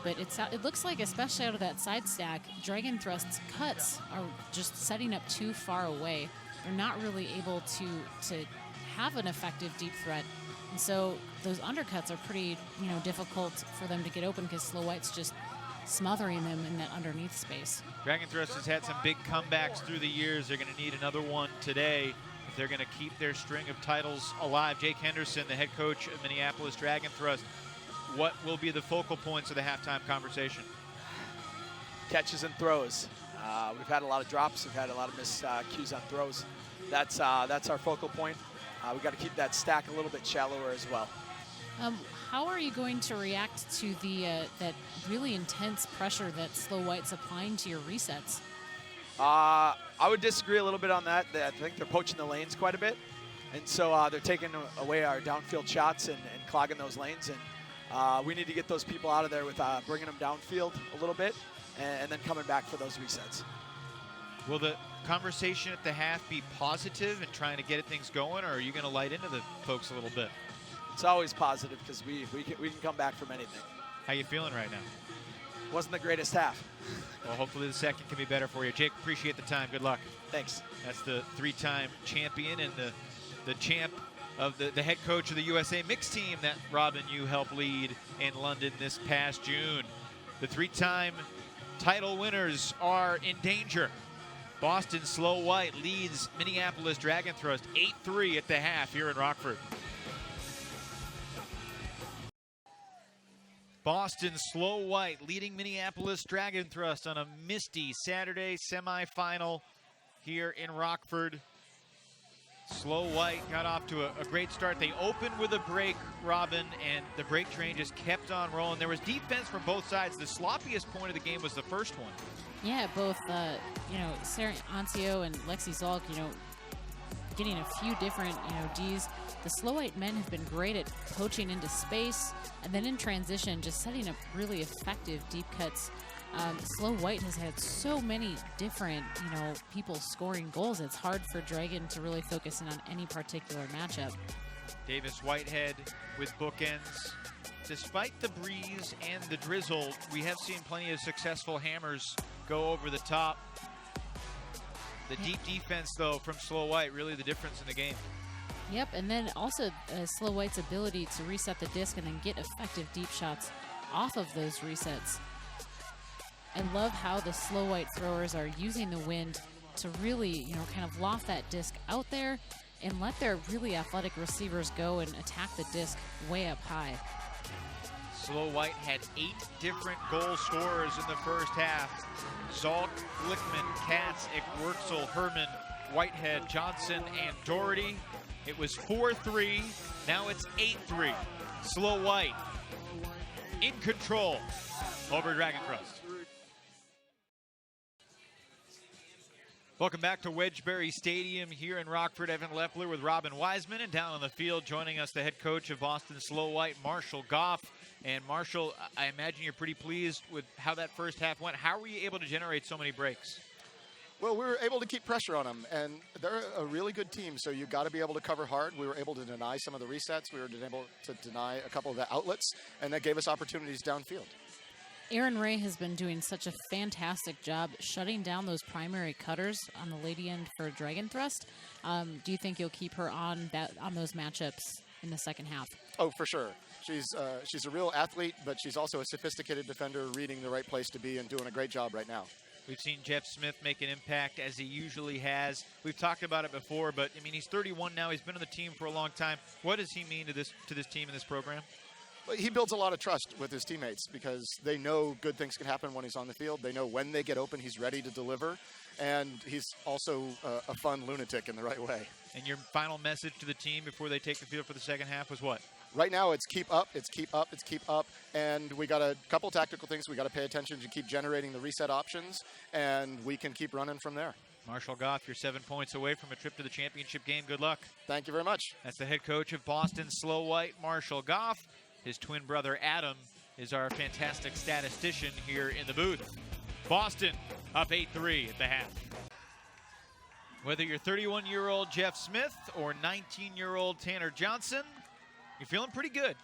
But it looks like, especially out of that side stack, Drag'n Thrust's cuts are just setting up too far away. They're not really able to have an effective deep threat. And so those undercuts are pretty, difficult for them to get open because Slow White's just smothering them in that underneath space. Drag'n Thrust has had some big comebacks through the years. They're going to need another one today if they're going to keep their string of titles alive. Jake Henderson, the head coach of Minneapolis Drag'n Thrust, what will be the focal points of the halftime conversation? Catches and throws. We've had a lot of drops. We've had a lot of miscues on throws. That's our focal point. We've got to keep that stack a little bit shallower as well. How are you going to react to that really intense pressure that Slow White's applying to your resets? I would disagree a little bit on that. I think they're poaching the lanes quite a bit. And so they're taking away our downfield shots and clogging those lanes. And we need to get those people out of there with bringing them downfield a little bit and then coming back for those resets. Will the conversation at the half be positive and trying to get things going, or are you going to light into the folks a little bit? It's always positive because we can come back from anything. How you feeling right now? Wasn't the greatest half. Well, hopefully the second can be better for you. Jake, appreciate the time. Good luck. Thanks. That's the 3-time champion and the champ of the head coach of the USA mixed team that Robin, you helped lead in London this past June. The 3-time title winners are in danger. Boston Slow White leads Minneapolis Drag'n Thrust 8-3 at the half here in Rockford. Boston Slow White leading Minneapolis Drag'n Thrust on a misty Saturday semifinal here in Rockford. Slow White got off to a great start. They opened with a break, Robin, and the break train just kept on rolling. There was defense from both sides. The sloppiest point of the game was the first one. Yeah, both, Sarah Ancio and Lexi Zolk, getting a few different, Ds. The Slow White men have been great at poaching into space, and then in transition, just setting up really effective deep cuts. Slow White has had so many different, people scoring goals. It's hard for Dragon to really focus in on any particular matchup. Davis Whitehead with bookends. Despite the breeze and the drizzle, we have seen plenty of successful hammers go over the top. The deep defense, though, from Slow White, really the difference in the game. Yep, and then also Slow White's ability to reset the disc and then get effective deep shots off of those resets. I love how the Slow White throwers are using the wind to really, kind of loft that disc out there and let their really athletic receivers go and attack the disc way up high. Slow White had 8 different goal scorers in the first half. Zalk, Glickman, Katz, Wurzel, Herman, Whitehead, Johnson, and Doherty. It was 4-3. Now it's 8-3. Slow White in control over Drag'n Thrust. Welcome back to Wedgebury Stadium here in Rockford. Evan Lepler with Robin Wiseman, and down on the field joining us the head coach of Boston Slow White, Marshall Goff. And Marshall, I imagine you're pretty pleased with how that first half went. How were you able to generate so many breaks? Well, we were able to keep pressure on them, and they're a really good team, so you've got to be able to cover hard. We were able to deny some of the resets. We were able to deny a couple of the outlets, and that gave us opportunities downfield. Aaron Ray has been doing such a fantastic job shutting down those primary cutters on the lady end for Drag'n Thrust. Do you think you'll keep her on those matchups in the second half? Oh, for sure. She's a real athlete, but she's also a sophisticated defender, reading the right place to be and doing a great job right now. We've seen Jeff Smith make an impact as he usually has. We've talked about it before, but I mean, he's 31 now. He's been on the team for a long time. What does he mean to this team and this program? Well, he builds a lot of trust with his teammates because they know good things can happen when he's on the field. They know when they get open, he's ready to deliver, and he's also a fun lunatic in the right way. And your final message to the team before they take the field for the second half was what? Right now, it's keep up, it's keep up, it's keep up, and we got a couple tactical things we got to pay attention to, keep generating the reset options, and we can keep running from there. Marshall Goff, you're 7 points away from a trip to the championship game. Good luck. Thank you very much. That's the head coach of Boston Slow White, Marshall Goff. His twin brother, Adam, is our fantastic statistician here in the booth. Boston up 8-3 at the half. Whether you're 31-year-old Jeff Smith or 19-year-old Tanner Johnson, you're feeling pretty good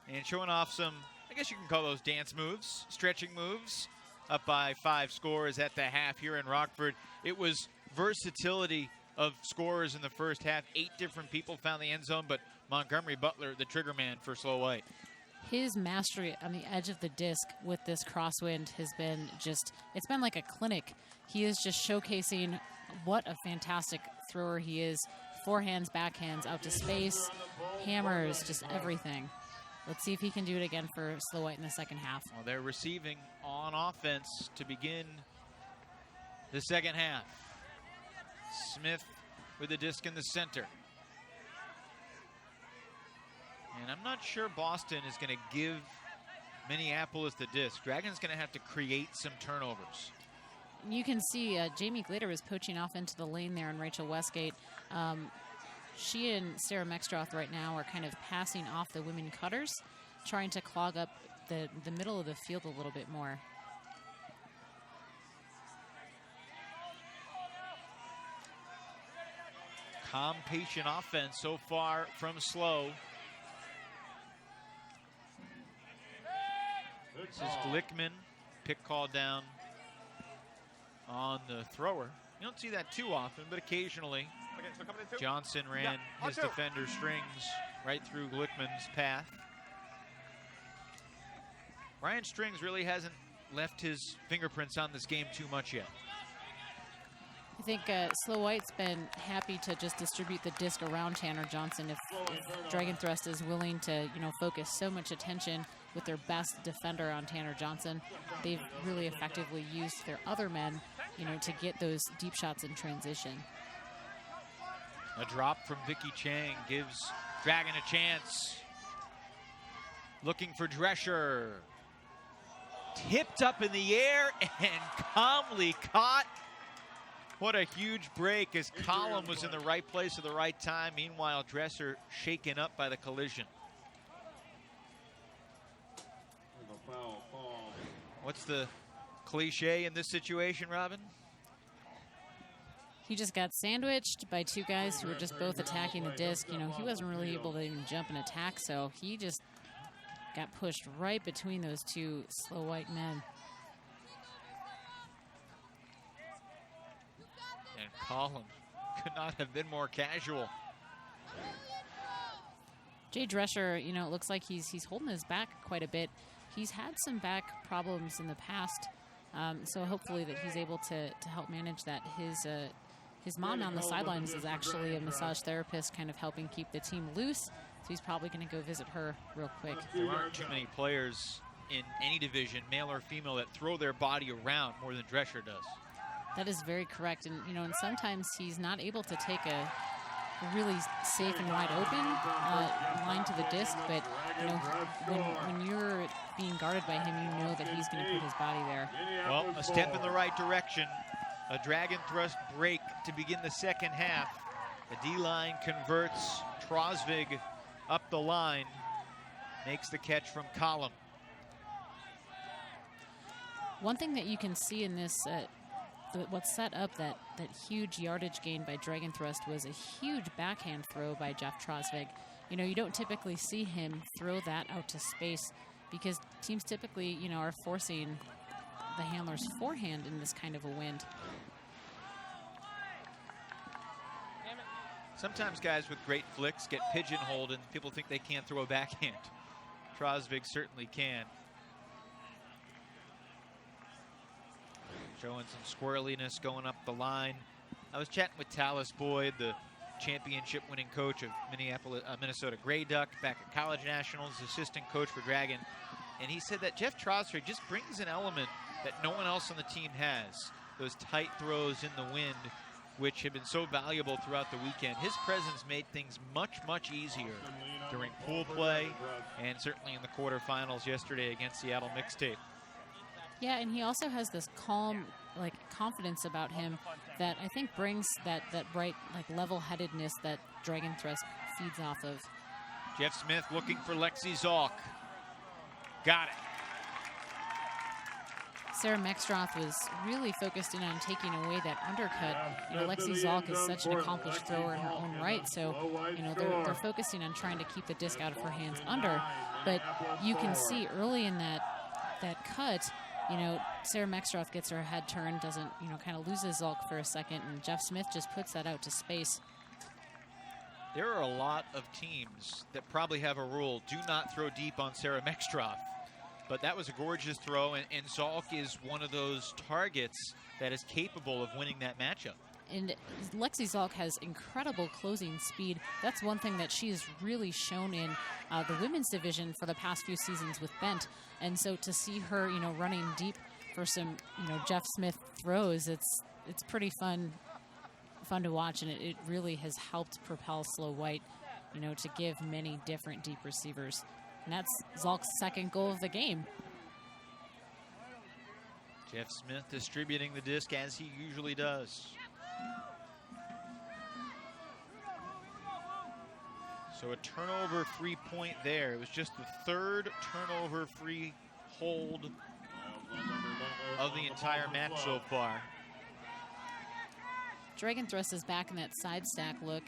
and showing off some, I guess you can call those dance moves, stretching moves, up by 5 scores at the half here in Rockford. It was versatility of scorers in the first half. 8 different people found the end zone, but Montgomery Butler, the trigger man for Slow White. His mastery on the edge of the disc with this crosswind has been just, it's been like a clinic. He is just showcasing what a fantastic thrower he is. Forehands, backhands, out to space, hammers, just everything. Let's see if he can do it again for Slow White in the second half. Well, they're receiving on offense to begin the second half. Smith with the disc in the center. And I'm not sure Boston is going to give Minneapolis the disc. Dragon's going to have to create some turnovers. You can see Jamie Glader was poaching off into the lane there, and Rachel Westgate. She and Sarah Mextroth right now are kind of passing off the women cutters, trying to clog up the middle of the field a little bit more. Calm, patient offense so far from Slow. This is Glickman. Pick call down on the thrower. You don't see that too often, but occasionally. Okay, so coming in 2. Johnson ran his defender strings right through Glickman's path. Ryan Strings really hasn't left his fingerprints on this game too much yet. I think Slow White's been happy to just distribute the disc around Tanner Johnson if Drag'n Thrust is willing to, focus so much attention with their best defender on Tanner Johnson. They've really effectively used their other men, to get those deep shots in transition. A drop from Vicky Chang gives Dragon a chance. Looking for Drescher. Tipped up in the air and calmly caught. What a huge break as Collum was in the right place at the right time. Meanwhile, Dresser shaken up by the collision. What's the cliche in this situation, Robin? He just got sandwiched by 2 guys who were just both attacking the disc. He wasn't really able to even jump and attack, so he just got pushed right between those 2 Slow White men. And Collum could not have been more casual. Jay Drescher, it looks like he's holding his back quite a bit. He's had some back problems in the past, so hopefully that he's able to help manage that. His mom on the sidelines is actually a massage therapist, kind of helping keep the team loose, so he's probably going to go visit her real quick. There aren't too many players in any division, male or female, that throw their body around more than Drescher does. That is very correct, and and sometimes he's not able to take a really safe and wide open line to the disc, but when you're being guarded by him, you know that he's going to put his body there. Well, a step in the right direction A Drag'n Thrust break to begin the second half. The D-line converts. Trosvig up the line. Makes the catch from Column. One thing that you can see in this, what set up that huge yardage gain by Drag'n Thrust was a huge backhand throw by Jeff Trosvig. You know, you don't typically see him throw that out to space because teams typically, you know, are forcing the handler's forehand in this kind of a wind. Sometimes guys with great flicks get pigeonholed and people think they can't throw a backhand. Trosvig certainly can. Showing some squirreliness going up the line. I was chatting with Tallis Boyd, the championship-winning coach of Minnesota Grey Duck, back at College Nationals, assistant coach for Dragon, and he said that Jeff Trosvig just brings an element that no one else on the team has. Those tight throws in the wind, which have been so valuable throughout the weekend. His presence made things much, much easier during pool play and certainly in the quarterfinals yesterday against Seattle Mixtape. Yeah, and he also has this calm, like, confidence about him that I think brings that right, like, level-headedness that Drag'n Thrust feeds off of. Jeff Smith looking for Lexi Zalk. Got it. Sarah Mextroth was really focused in on taking away that undercut. You know, Lexi Zalk is such an accomplished thrower in her own right, so, you know, they're focusing on trying to keep the disc out of her hands under. But you can see early in that cut, you know, Sarah Mextroth gets her head turned, doesn't, you know, kind of loses Zalk for a second, and Jeff Smith just puts that out to space. There are a lot of teams that probably have a rule, do not throw deep on Sarah Mextroth. But that was a gorgeous throw, and Zalk is one of those targets that is capable of winning that matchup. And Lexi Zalk has incredible closing speed. That's one thing that she has really shown in the women's division for the past few seasons with Bent. And so to see her, you know, running deep for some, you know, Jeff Smith throws, it's pretty fun to watch, and it really has helped propel Slow White, you know, to give many different deep receivers. And that's Zalk's second goal of the game. Jeff Smith distributing the disc as he usually does. So a turnover-free point there. It was just the third turnover-free hold of the entire match so far. Drag'n Thrust is back in that side stack look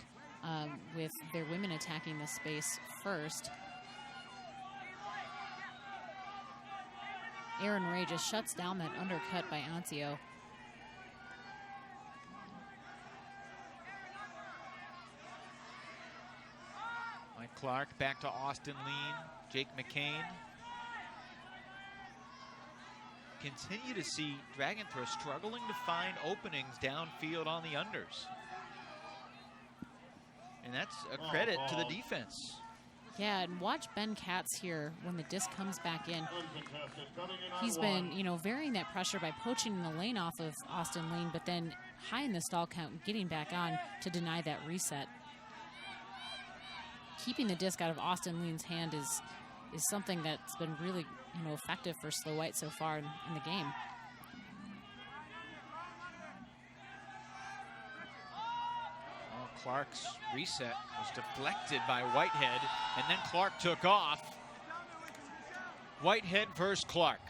with their women attacking the space first. Aaron Ray just shuts down that undercut by Anzio. Mike Clark back to Austin Lean, Jake McCain. Continue to see Drag'n Thrust struggling to find openings downfield on the unders. And that's a credit to the defense. Yeah, and watch Ben Katz here when the disc comes back in. He's been, you know, varying that pressure by poaching in the lane off of Austin Lean, but then high in the stall count and getting back on to deny that reset. Keeping the disc out of Austin Lean's hand is something that's been really, you know, effective for Slow White so far in the game. Clark's reset was deflected by Whitehead, and then Clark took off. Whitehead versus Clark.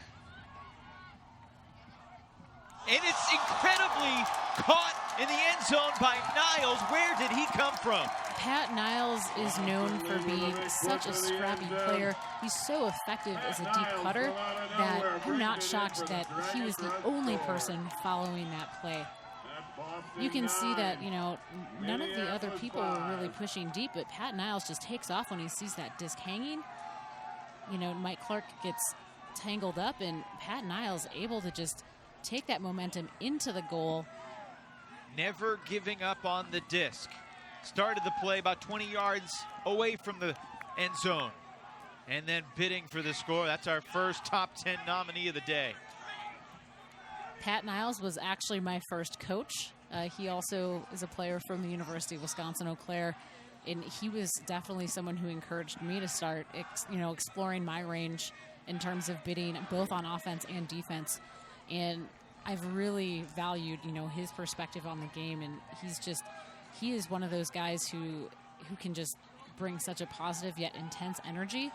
And it's incredibly caught in the end zone by Niles. Where did he come from? Pat Niles is known for being such a scrappy player. He's so effective as a deep cutter that I'm not shocked that he was the only person following that play. You can see that, you know, none of the other people were really pushing deep, but Pat Niles just takes off when he sees that disc hanging. You know, Mike Clark gets tangled up, and Pat Niles able to just take that momentum into the goal. Never giving up on the disc. Started the play about 20 yards away from the end zone, and then bidding for the score. That's our first top 10 nominee of the day. Pat Niles was actually my first coach. He also is a player from the University of Wisconsin-Eau Claire, and he was definitely someone who encouraged me to start, exploring my range in terms of bidding both on offense and defense. And I've really valued, his perspective on the game, and he is one of those guys who can just bring such a positive yet intense energy.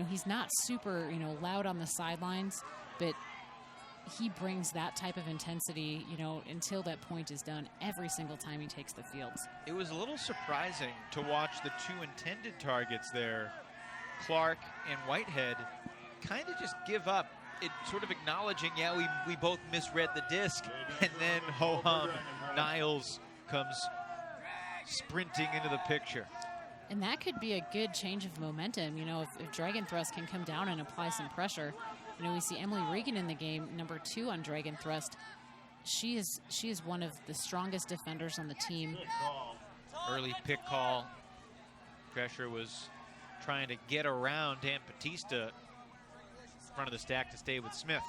He's not super, loud on the sidelines, but he brings that type of intensity, until that point is done every single time he takes the field. It was a little surprising to watch the two intended targets there, Clark and Whitehead, kind of just give up. It sort of acknowledging, yeah, we both misread the disc, and then ho-hum, Niles comes sprinting into the picture. And that could be a good change of momentum, if Drag'n Thrust can come down and apply some pressure. We see Emily Regan in the game, number 2 on Drag'n Thrust. She is one of the strongest defenders on the team. Early pick call. Drescher was trying to get around Dan Batista in front of the stack to stay with Smith.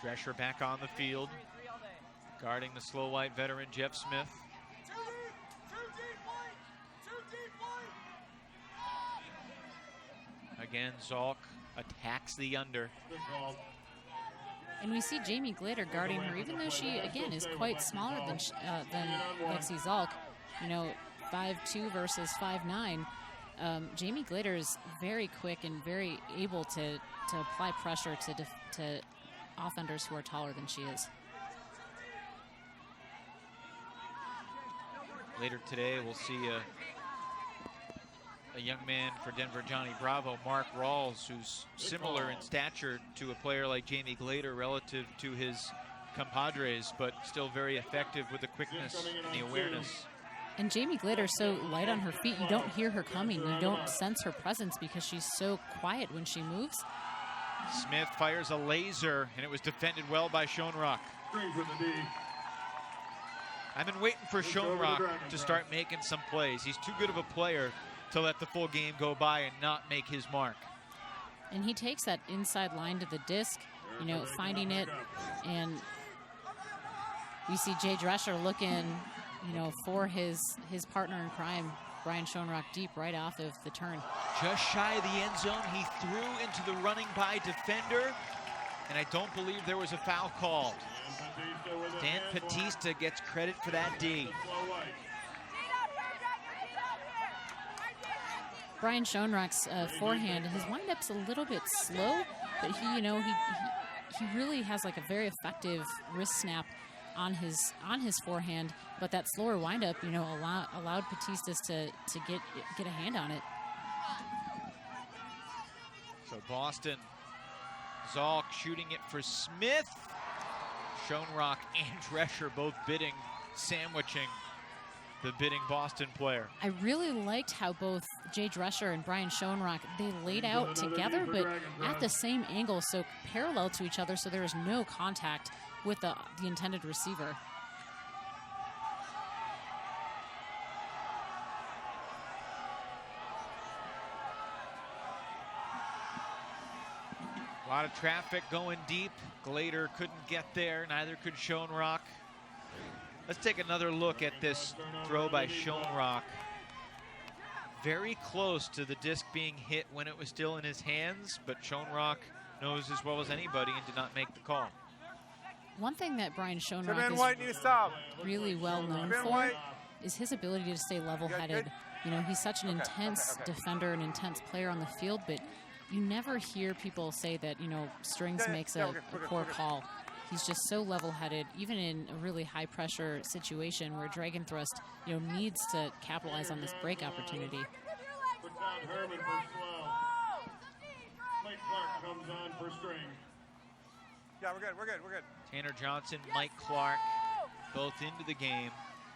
Drescher back on the field, guarding the slow white veteran Jeff Smith. Again, Zalk attacks the under. And we see Jamie Glader guarding her, even though she, again, is quite smaller than Lexi Zalk. 5'2" versus 5'9". Jamie Glader is very quick and very able to apply pressure to offenders who are taller than she is. Later today, we'll see a young man for Denver Johnny Bravo, Mark Rawls, who's similar in stature to a player like Jamie Glader relative to his compadres, but still very effective with the quickness and the awareness. And Jamie Glader is so light on her feet, you don't hear her coming. You don't sense her presence because she's so quiet when she moves. Smith fires a laser, and it was defended well by Schoenrock. I've been waiting for Schoenrock to start making some plays. He's too good of a player to let the full game go by and not make his mark. And he takes that inside line to the disc, finding it. And we see Jay Drescher looking, for his partner in crime, Brian Schoenrock, deep right off of the turn. Just shy of the end zone, he threw into the running by defender, and I don't believe there was a foul called. Dan Batista gets credit for that D. Brian Schoenrock's forehand, his windup's a little bit slow, but he really has like a very effective wrist snap on his forehand. But that slower windup, allowed Batistas to get a hand on it. So Boston, Zalk shooting it for Smith. Schoenrock and Drescher both bidding, sandwiching the bidding Boston player. I really liked how both Jay Drescher and Brian Schoenrock, they laid out together, but at the same angle, so parallel to each other, so there is no contact with the intended receiver. A lot of traffic going deep. Glader couldn't get there, neither could Schoenrock. Let's take another look at this throw by Schoenrock. Very close to the disc being hit when it was still in his hands, but Schoenrock knows as well as anybody and did not make the call. One thing that Brian Schoenrock is really well known for is his ability to stay level-headed. He's such an intense defender, an intense player on the field, but you never hear people say that, Strings makes a poor call. He's just so level-headed, even in a really high-pressure situation where Drag'n Thrust, needs to capitalize on this break opportunity. Herman for slow. Mike Clark comes on for string. Yeah, we're good. Tanner Johnson, Mike Clark, both into the game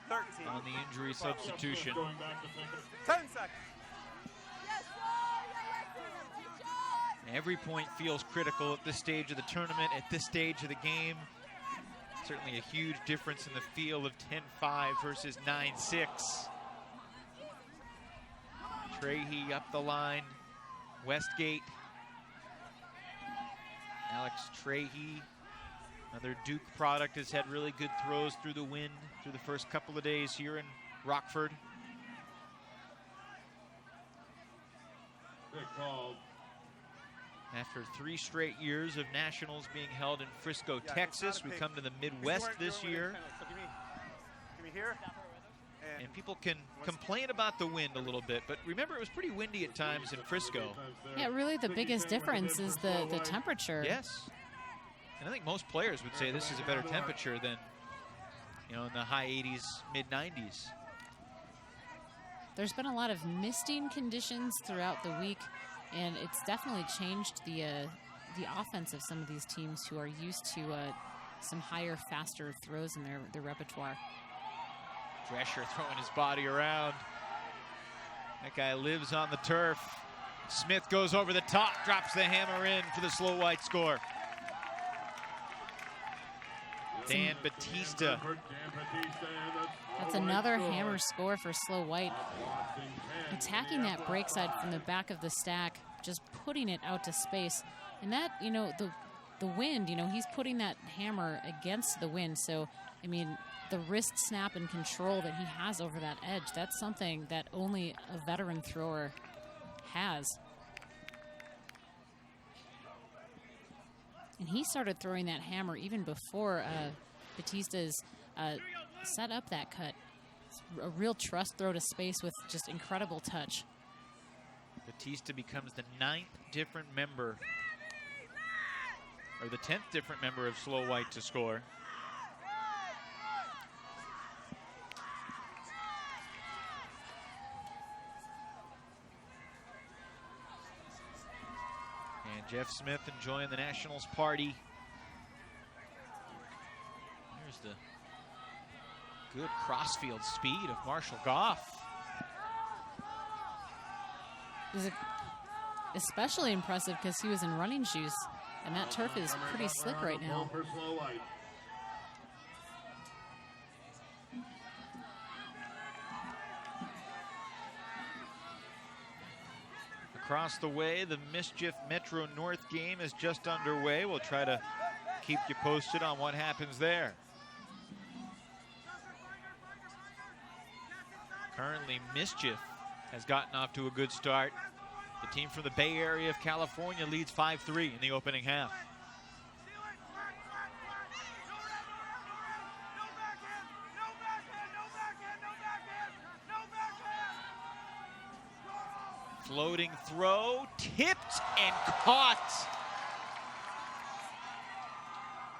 13. on the injury substitution. 10 seconds. Every point feels critical at this stage of the tournament, at this stage of the game. Certainly a huge difference in the feel of 10-5 versus 9-6. Trahey up the line. Westgate. Alex Trahey, another Duke product, has had really good throws through the wind through the first couple of days here in Rockford. Good call. After 3 straight years of nationals being held in Frisco, Yeah, Texas, it's not a we pick. come to the Because Midwest you this weren't year. within 10, so give me here. And people can complain about the wind a little bit, but remember it was pretty windy at times in Frisco. Yeah, really the biggest difference is the temperature. Yes. And I think most players would say this is a better temperature than, you know, in the high 80s, mid 90s. There's been a lot of misting conditions throughout the week, and it's definitely changed the offense of some of these teams who are used to some higher, faster throws in their repertoire. Drescher throwing his body around. That guy lives on the turf. Smith goes over the top, drops the hammer in for the slow white score. Dan Batista. That's another hammer score for Slow White. Attacking that break side from the back of the stack, just putting it out to space. And that, you know, the wind, you know, he's putting that hammer against the wind. So, I mean, the wrist snap and control that he has over that edge, that's something that only a veteran thrower has. And he started throwing that hammer even before Batista's set up that cut. It's a real trust throw to space with just incredible touch. Batista becomes the 9th different member, or the 10th different member of Slow White to score. And Jeff Smith enjoying the Nationals party. Here's the good crossfield speed of Marshall Goff. It was especially impressive because he was in running shoes, and that turf is pretty slick right now. Across the way, the Mischief Metro North game is just underway. We'll try to keep you posted on what happens there. Currently, Mischief has gotten off to a good start. The team from the Bay Area of California leads 5-3 in the opening half. Floating throw, tipped and caught.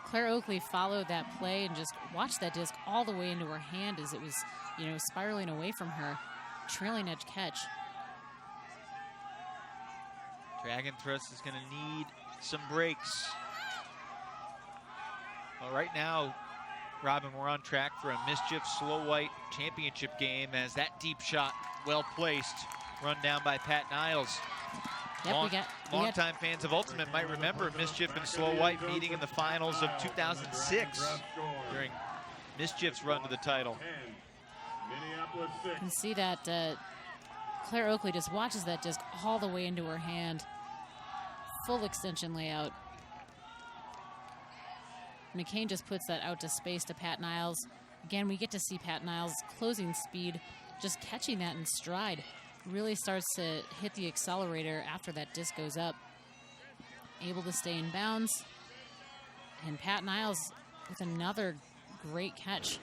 Claire Oakley followed that play and just watched that disc all the way into her hand as it was, you know, spiraling away from her. Trailing edge catch. Drag'n Thrust is going to need some breaks. Well, right now, Robin, we're on track for a Mischief Slow White championship game as that deep shot, well placed, run down by Pat Niles. Yep, Longtime fans of Ultimate might remember Mischief and Slow White meeting in the finals of 2006 during Mischief's run to the title. You can see that Claire Oakley just watches that disc all the way into her hand. Full extension layout. McCain just puts that out to space to Pat Niles. Again, we get to see Pat Niles' closing speed, just catching that in stride. Really starts to hit the accelerator after that disc goes up. Able to stay in bounds. And Pat Niles with another great catch.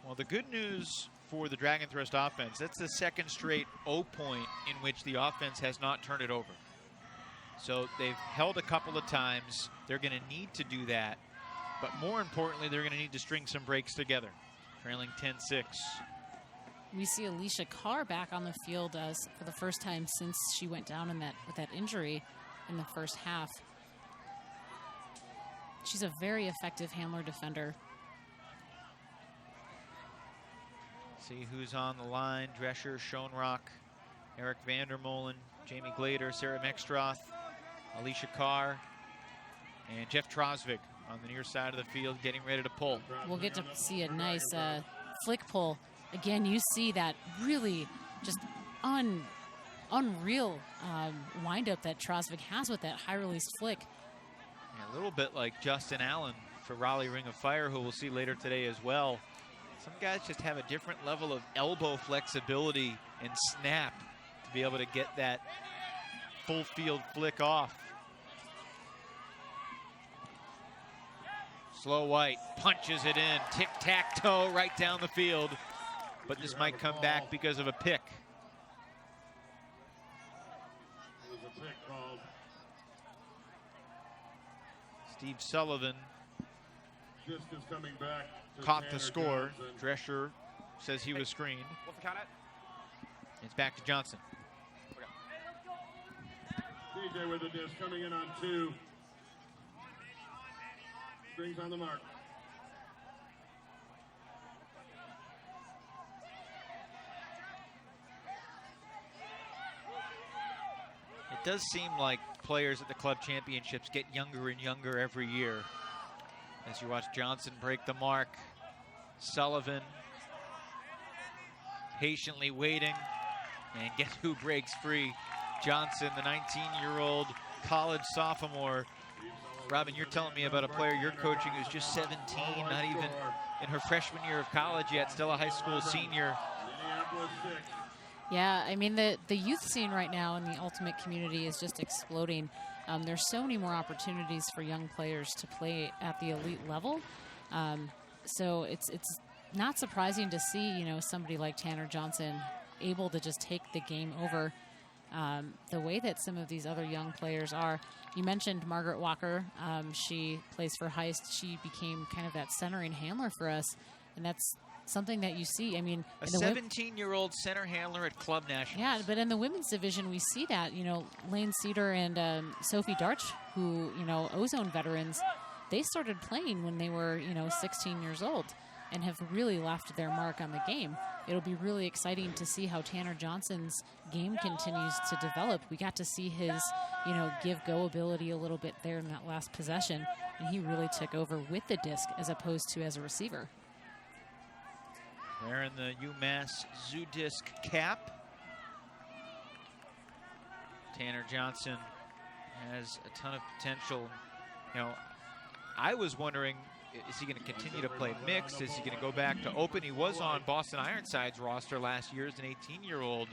Well, the good news for the Drag'n Thrust offense, that's the second straight O point in which the offense has not turned it over. So they've held a couple of times. They're going to need to do that. But more importantly, they're going to need to string some breaks together. Trailing 10-6. We see Alicia Carr back on the field for the first time since she went down with that injury in the first half. She's a very effective handler defender. See who's on the line. Drescher, Schoenrock, Eric Vandermolen, Jamie Glader, Sarah Mextroth, Alicia Carr, and Jeff Trosvig on the near side of the field getting ready to pull. We'll get to see a nice flick pull. Again, you see that really just unreal windup that Trosvig has with that high-released flick. Yeah, a little bit like Justin Allen for Raleigh Ring of Fire, who we'll see later today as well. Some guys just have a different level of elbow flexibility and snap to be able to get that full field flick off. Slow White punches it in, tic-tac-toe right down the field. But this might come back because of a pick. It was a pick called. Steve Sullivan Just is coming back to caught Tanner the score. Johnson. Drescher says he was screened. What's the count at? It's back to Johnson. DJ with the disc coming in on 2. Strings on the mark. It does seem like players at the club championships get younger and younger every year. As you watch Johnson break the mark, Sullivan patiently waiting, and guess who breaks free? Johnson, the 19-year-old college sophomore. Robin, you're telling me about a player you're coaching who's just 17, not even in her freshman year of college yet, still a high school senior. Minneapolis 6. Yeah, I mean, the youth scene right now in the ultimate community is just exploding. There's so many more opportunities for young players to play at the elite level. So it's not surprising to see, you know, somebody like Tanner Johnson able to just take the game over the way that some of these other young players are. You mentioned Margaret Walker. She plays for Heist. She became kind of that centering handler for us, and that's something that you see. I mean, A 17-year-old center handler at Club Nationals. yeah, but in the women's division, we see that, you know, Lane Cedar and Sophie Darch, who, you know, Ozone veterans, they started playing when they were, you know, 16 years old and have really left their mark on the game. It'll be really exciting to see how Tanner Johnson's game continues to develop. We got to see his, you know, give-go ability a little bit there in that last possession, and he really took over with the disc as opposed to as a receiver. Wearing the UMass Zoo Disc cap. Tanner Johnson has a ton of potential. You know, I was wondering, is he going to continue to play mixed? Is he going to go back to open? He was on Boston Ironside's roster last year as an 18-year-old.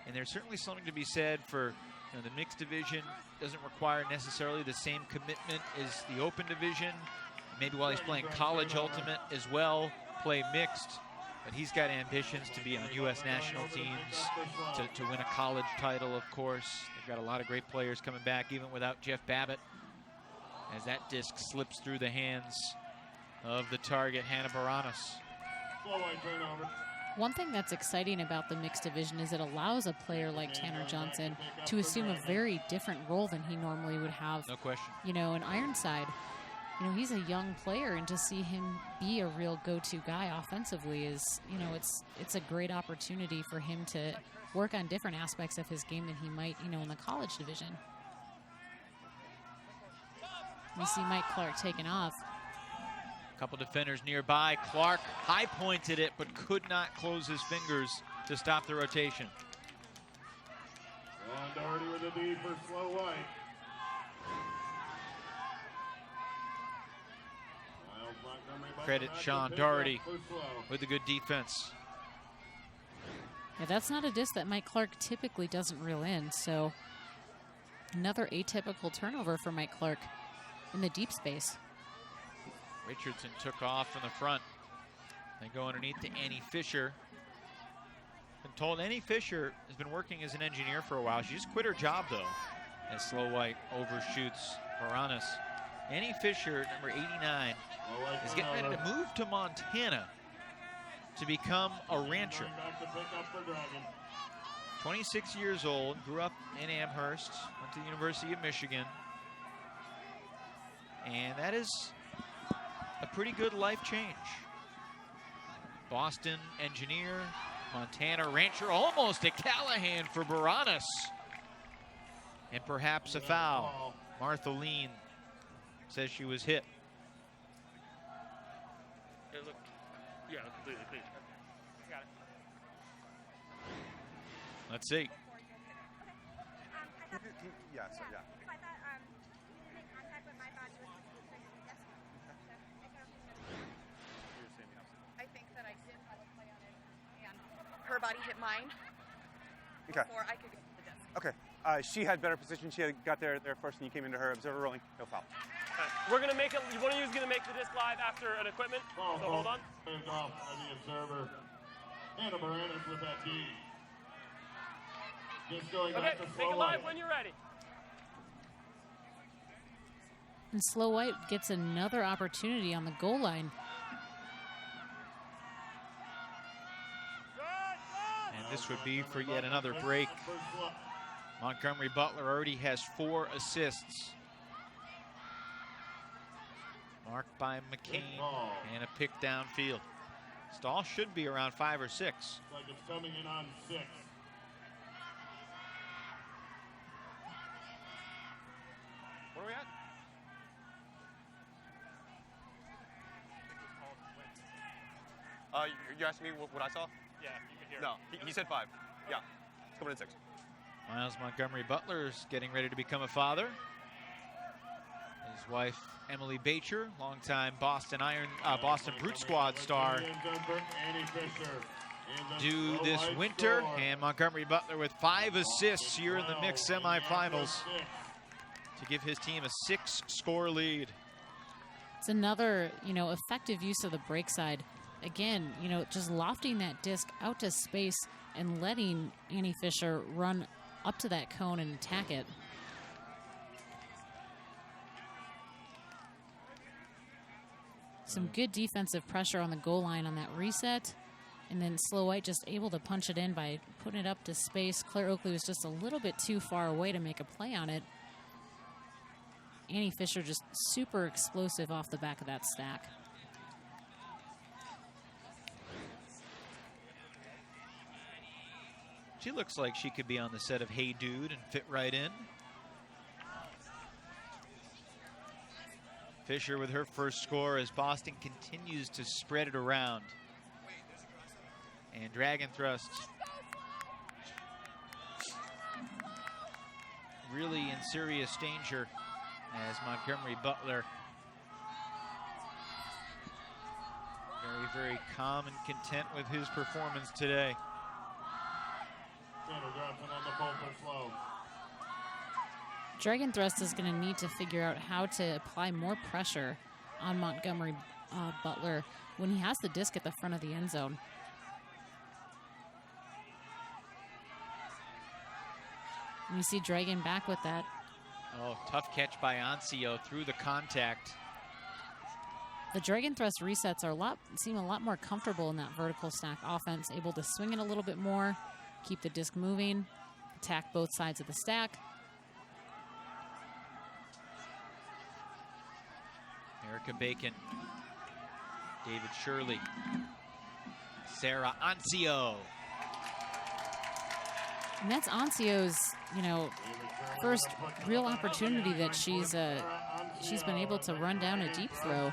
And there's certainly something to be said for, you know, the mixed division doesn't require necessarily the same commitment as the open division. Maybe while he's playing college ultimate as well, play mixed. But he's got ambitions to be on U.S. national teams, to win a college title, of course. They've got a lot of great players coming back, even without Jeff Babbitt, as that disc slips through the hands of the target, Hannah Baranas. Slow White turnover. One thing that's exciting about the mixed division is it allows a player like Tanner Johnson to assume a very different role than he normally would have. No question. You know, in Ironside, you know, he's a young player, and to see him be a real go-to guy offensively is, you know, it's a great opportunity for him to work on different aspects of his game than he might, you know, in the college division. We see Mike Clark taking off. A couple defenders nearby. Clark high-pointed it, but could not close his fingers to stop the rotation. Ron Doherty with a D for Slow White. Miles Montgomery by Credit the Sean back, Doherty for Slow. with a good defense. Yeah, that's not a disc that Mike Clark typically doesn't reel in, so another atypical turnover for Mike Clark in the deep space. Richardson took off from the front. They go underneath to Annie Fisher. Been told Annie Fisher has been working as an engineer for a while. She just quit her job, though, as Slow White overshoots Baranas. Annie Fisher, number 89, Slow White is getting ready to move to Montana to become a rancher. Going back to pick up the Dragon. 26 years old, grew up in Amherst, went to the University of Michigan. And that is a pretty good life change. Boston engineer, Montana rancher, almost a Callahan for Baranas. And perhaps a foul. Martha Lean says she was hit. Yeah, completely clean. Got it. Let's see. Yeah, so yeah. I think that I did have a play on it, and her body hit mine Okay. before I could get to the disc. Okay. She had better position. She got there first, and you came into her. Observer rolling, no foul. We're gonna make it. One of you is gonna make the disc live after an equipment. So hold on. Hands off by the observer. Anna Moranis with that D. Just going Okay, back to make slow it live light. when you're ready. And Slow White gets another opportunity on the goal line. And this would be for yet another break. Montgomery Butler already has 4 assists. Marked by McCain and a pick downfield. Stahl should be around 5 or 6. Like it's coming in on 6. Where are we at? You're asking me what I saw? Yeah, you can hear. No, he said 5. Yeah, it's coming in 6. Miles Montgomery Butler is getting ready to become a father. His wife, Emily Bacher, longtime Boston Brute Squad star, due this winter. And Montgomery Butler with 5 assists here in the mixed semifinals to give his team a 6-score lead. It's another, effective use of the break side. Again, just lofting that disc out to space and letting Annie Fisher run up to that cone and attack it. Some good defensive pressure on the goal line on that reset. And then Slow White just able to punch it in by putting it up to space. Claire Oakley was just a little bit too far away to make a play on it. Annie Fisher just super explosive off the back of that stack. She looks like she could be on the set of Hey Dude and fit right in. Fisher with her first score as Boston continues to spread it around. And Drag'n Thrust really in serious danger as Montgomery Butler very calm and content with his performance today. Tanner Johnson on the pole for slow. Drag'n Thrust is going to need to figure out how to apply more pressure on Montgomery Butler when he has the disc at the front of the end zone. And you see Drag'n back with that. Oh, tough catch by Ancio through the contact. The Drag'n Thrust resets seem a lot more comfortable in that vertical stack offense, able to swing it a little bit more, keep the disc moving, attack both sides of the stack. Erica Bacon, David Shirley, Sarah Ancio. And that's Ancio's, first real opportunity that she's been able to run down a deep throw.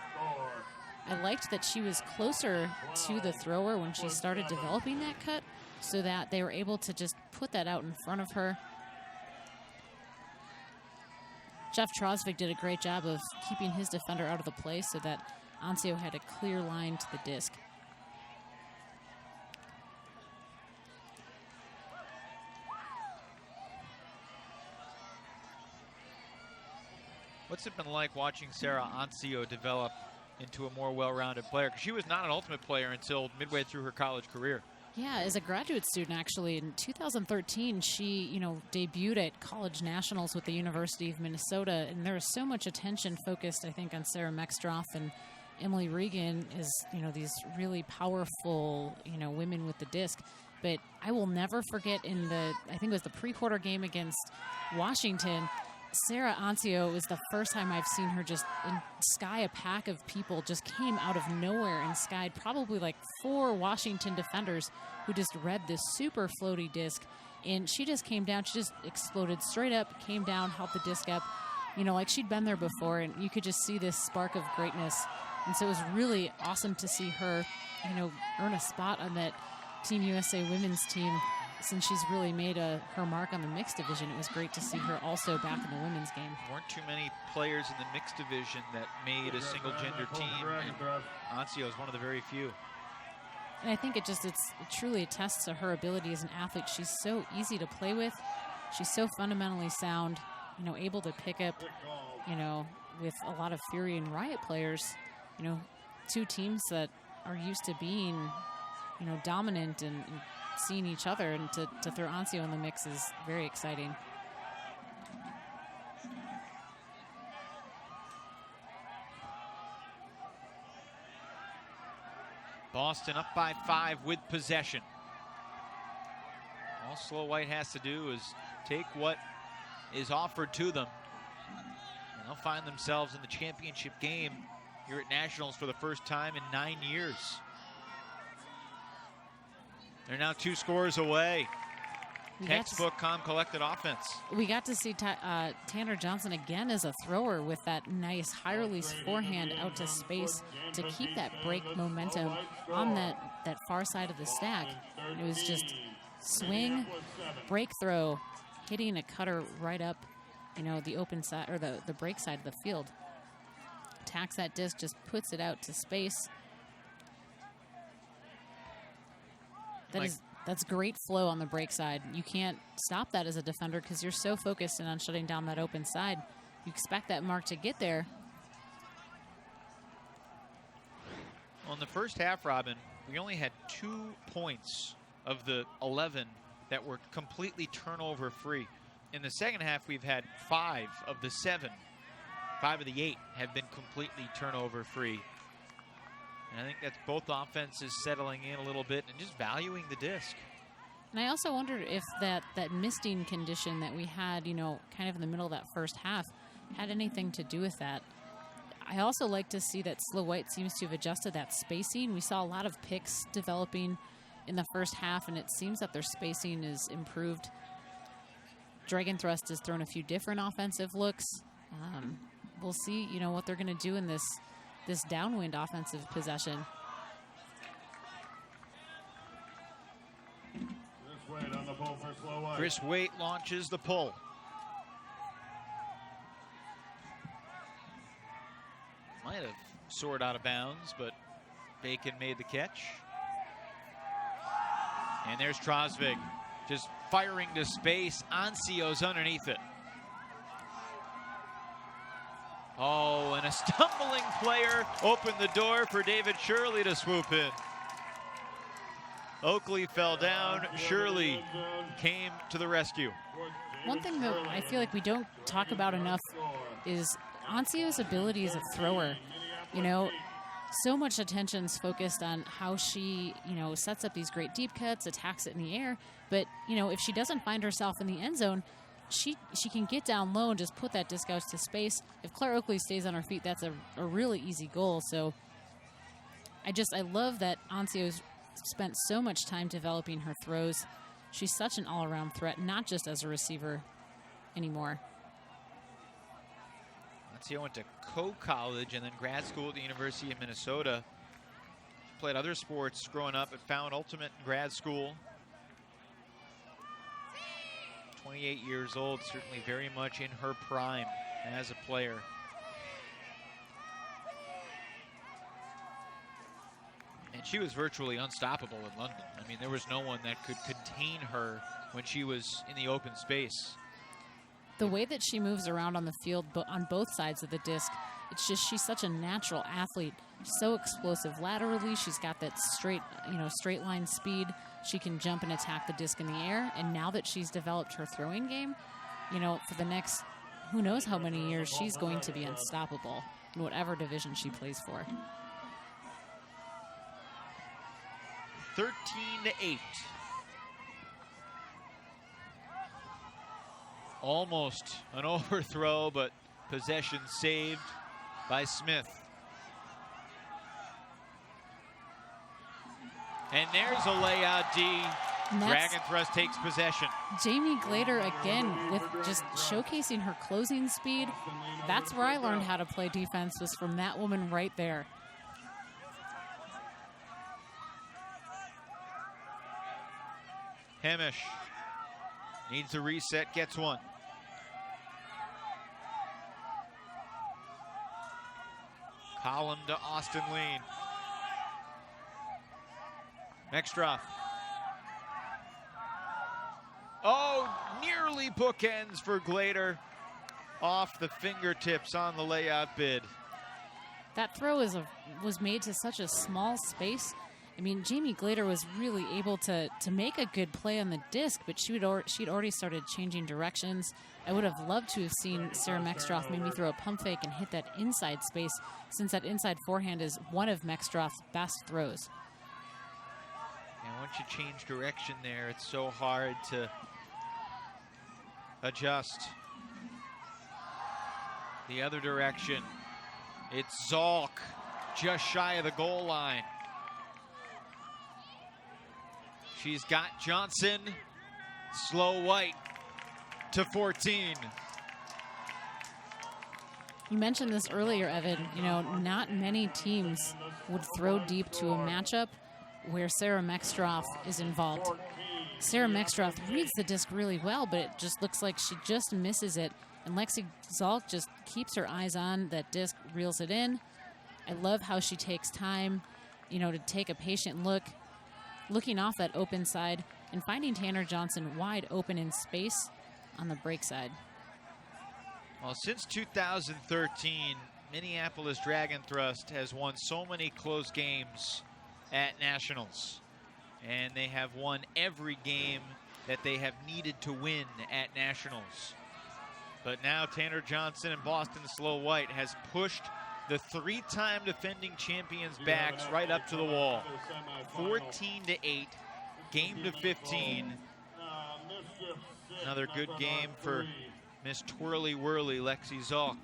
I liked that she was closer to the thrower when she started developing that cut so that they were able to just put that out in front of her. Jeff Trosvik did a great job of keeping his defender out of the play so that Ancio had a clear line to the disc. What's it been like watching Sarah Ancio develop into a more well-rounded player? Because she was not an ultimate player until midway through her college career. Yeah, as a graduate student, actually, in 2013, she, debuted at college nationals with the University of Minnesota, and there was so much attention focused, I think, on Sarah Mextroff and Emily Regan as, these really powerful, women with the disc. But I will never forget I think it was the pre-quarter game against Washington, Sarah Ancio was the first time I've seen her just sky a pack of people, just came out of nowhere and skied probably like 4 Washington defenders who just read this super floaty disc. And she just came down, she just exploded straight up, came down, held the disc up, like she'd been there before, and you could just see this spark of greatness. And so it was really awesome to see her, earn a spot on that Team USA women's team. Since she's really made her mark on the mixed division, it was great to see her also back in the women's game. Weren't too many players in the mixed division that made a single-gender team, and Ancio is one of the very few. And I think it truly attests to her ability as an athlete. She's so easy to play with. She's so fundamentally sound, you know, able to pick up, you know, with a lot of Fury and Riot players, you know, two teams that are used to being, you know, dominant and seeing each other, and to throw Ancio in the mix is very exciting. Boston up by 5 with possession. All Slow White has to do is take what is offered to them, and they'll find themselves in the championship game here at Nationals for the first time in 9 years. They're now 2 scores away. Textbook calm, collected offense. We got to see Tanner Johnson again as a thrower with that nice high release forehand out to space to keep that break momentum on that far side of the stack. It was just swing, break throw, hitting a cutter right up, you know, the open side or the break side of the field. Attacks that disc, just puts it out to space. That's great flow on the break side. You can't stop that as a defender because you're so focused in on shutting down that open side. You expect that mark to get there. Well, in the first half, Robin, we only had 2 points of the 11 that were completely turnover free. In the second half, we've had 5 of the 7. 5 of the 8 have been completely turnover free. And I think that's both offenses settling in a little bit and just valuing the disc. And I also wondered if that misting condition that we had, you know, kind of in the middle of that first half had anything to do with that. I also like to see that Slow White seems to have adjusted that spacing. We saw a lot of picks developing in the first half, and it seems that their spacing is improved. Drag'n Thrust has thrown a few different offensive looks. We'll see, you know, what they're going to do in this downwind offensive possession. Chris Waite launches the pull. Might have soared out of bounds, but Bacon made the catch. And there's Trosvig just firing to space. Ancio's underneath it. Oh, and a stumbling player opened the door for David Shirley to swoop in. Oakley fell down. Shirley came to the rescue. One thing that I feel like we don't talk about enough is Ancio's ability as a thrower. You know, so much attention's focused on how she, you know, sets up these great deep cuts, attacks it in the air. But, you know, if she doesn't find herself in the end zone, she can get down low and just put that disc out to space. If Claire Oakley stays on her feet, that's a really easy goal. So I love that Ancio's spent so much time developing her throws. She's such an all-around threat, not just as a receiver anymore. Ancio went to co-college and then grad school at the University of Minnesota. She played other sports growing up, but found ultimate in grad school. 28 years old, certainly very much in her prime as a player. And she was virtually unstoppable in London. I mean, there was no one that could contain her when she was in the open space. The way that she moves around on the field on both sides of the disc, it's just, she's such a natural athlete. So explosive laterally. She's got that straight line speed. She can jump and attack the disc in the air. And now that she's developed her throwing game, you know, for the next who knows how many years, she's going to be unstoppable in whatever division she plays for. 13-8. Almost an overthrow, but possession saved by Smith. And there's a layout D. Drag'n Thrust takes possession. Jamie Glader again with just showcasing her closing speed. That's where I learned how to play defense, was from that woman right there. Hemish needs a reset, gets one. Column to Austin Lean. Mextroff. Oh, nearly early bookends for Glader off the fingertips on the layout bid. That throw was made to such a small space. I mean, Jamie Glader was really able to make a good play on the disc, but she'd already started changing directions. I would have loved to have seen Sarah Mextroff maybe throw a pump fake and hit that inside space, since that inside forehand is one of Mextroff's best throws. And once you change direction there, it's so hard to adjust. The other direction, it's Zalk just shy of the goal line. She's got Johnson, slow white to 14. You mentioned this earlier, Evan. You know, not many teams would throw deep to a matchup where Sarah Mextroff is involved. Sarah Mextroff reads the disc really well, but it just looks like she just misses it. And Lexi Zalk just keeps her eyes on that disc, reels it in. I love how she takes time, you know, to take a patient look, looking off that open side and finding Tanner Johnson wide open in space on the break side. Well, since 2013, Minneapolis Drag'n Thrust has won so many close games at Nationals. And they have won every game that they have needed to win at Nationals. But now Tanner Johnson and Boston Slow White has pushed the three-time defending champions' backs right up to the wall. 14-8, game to 15. Another good game for Miss Twirly Whirly, Lexi Zalk.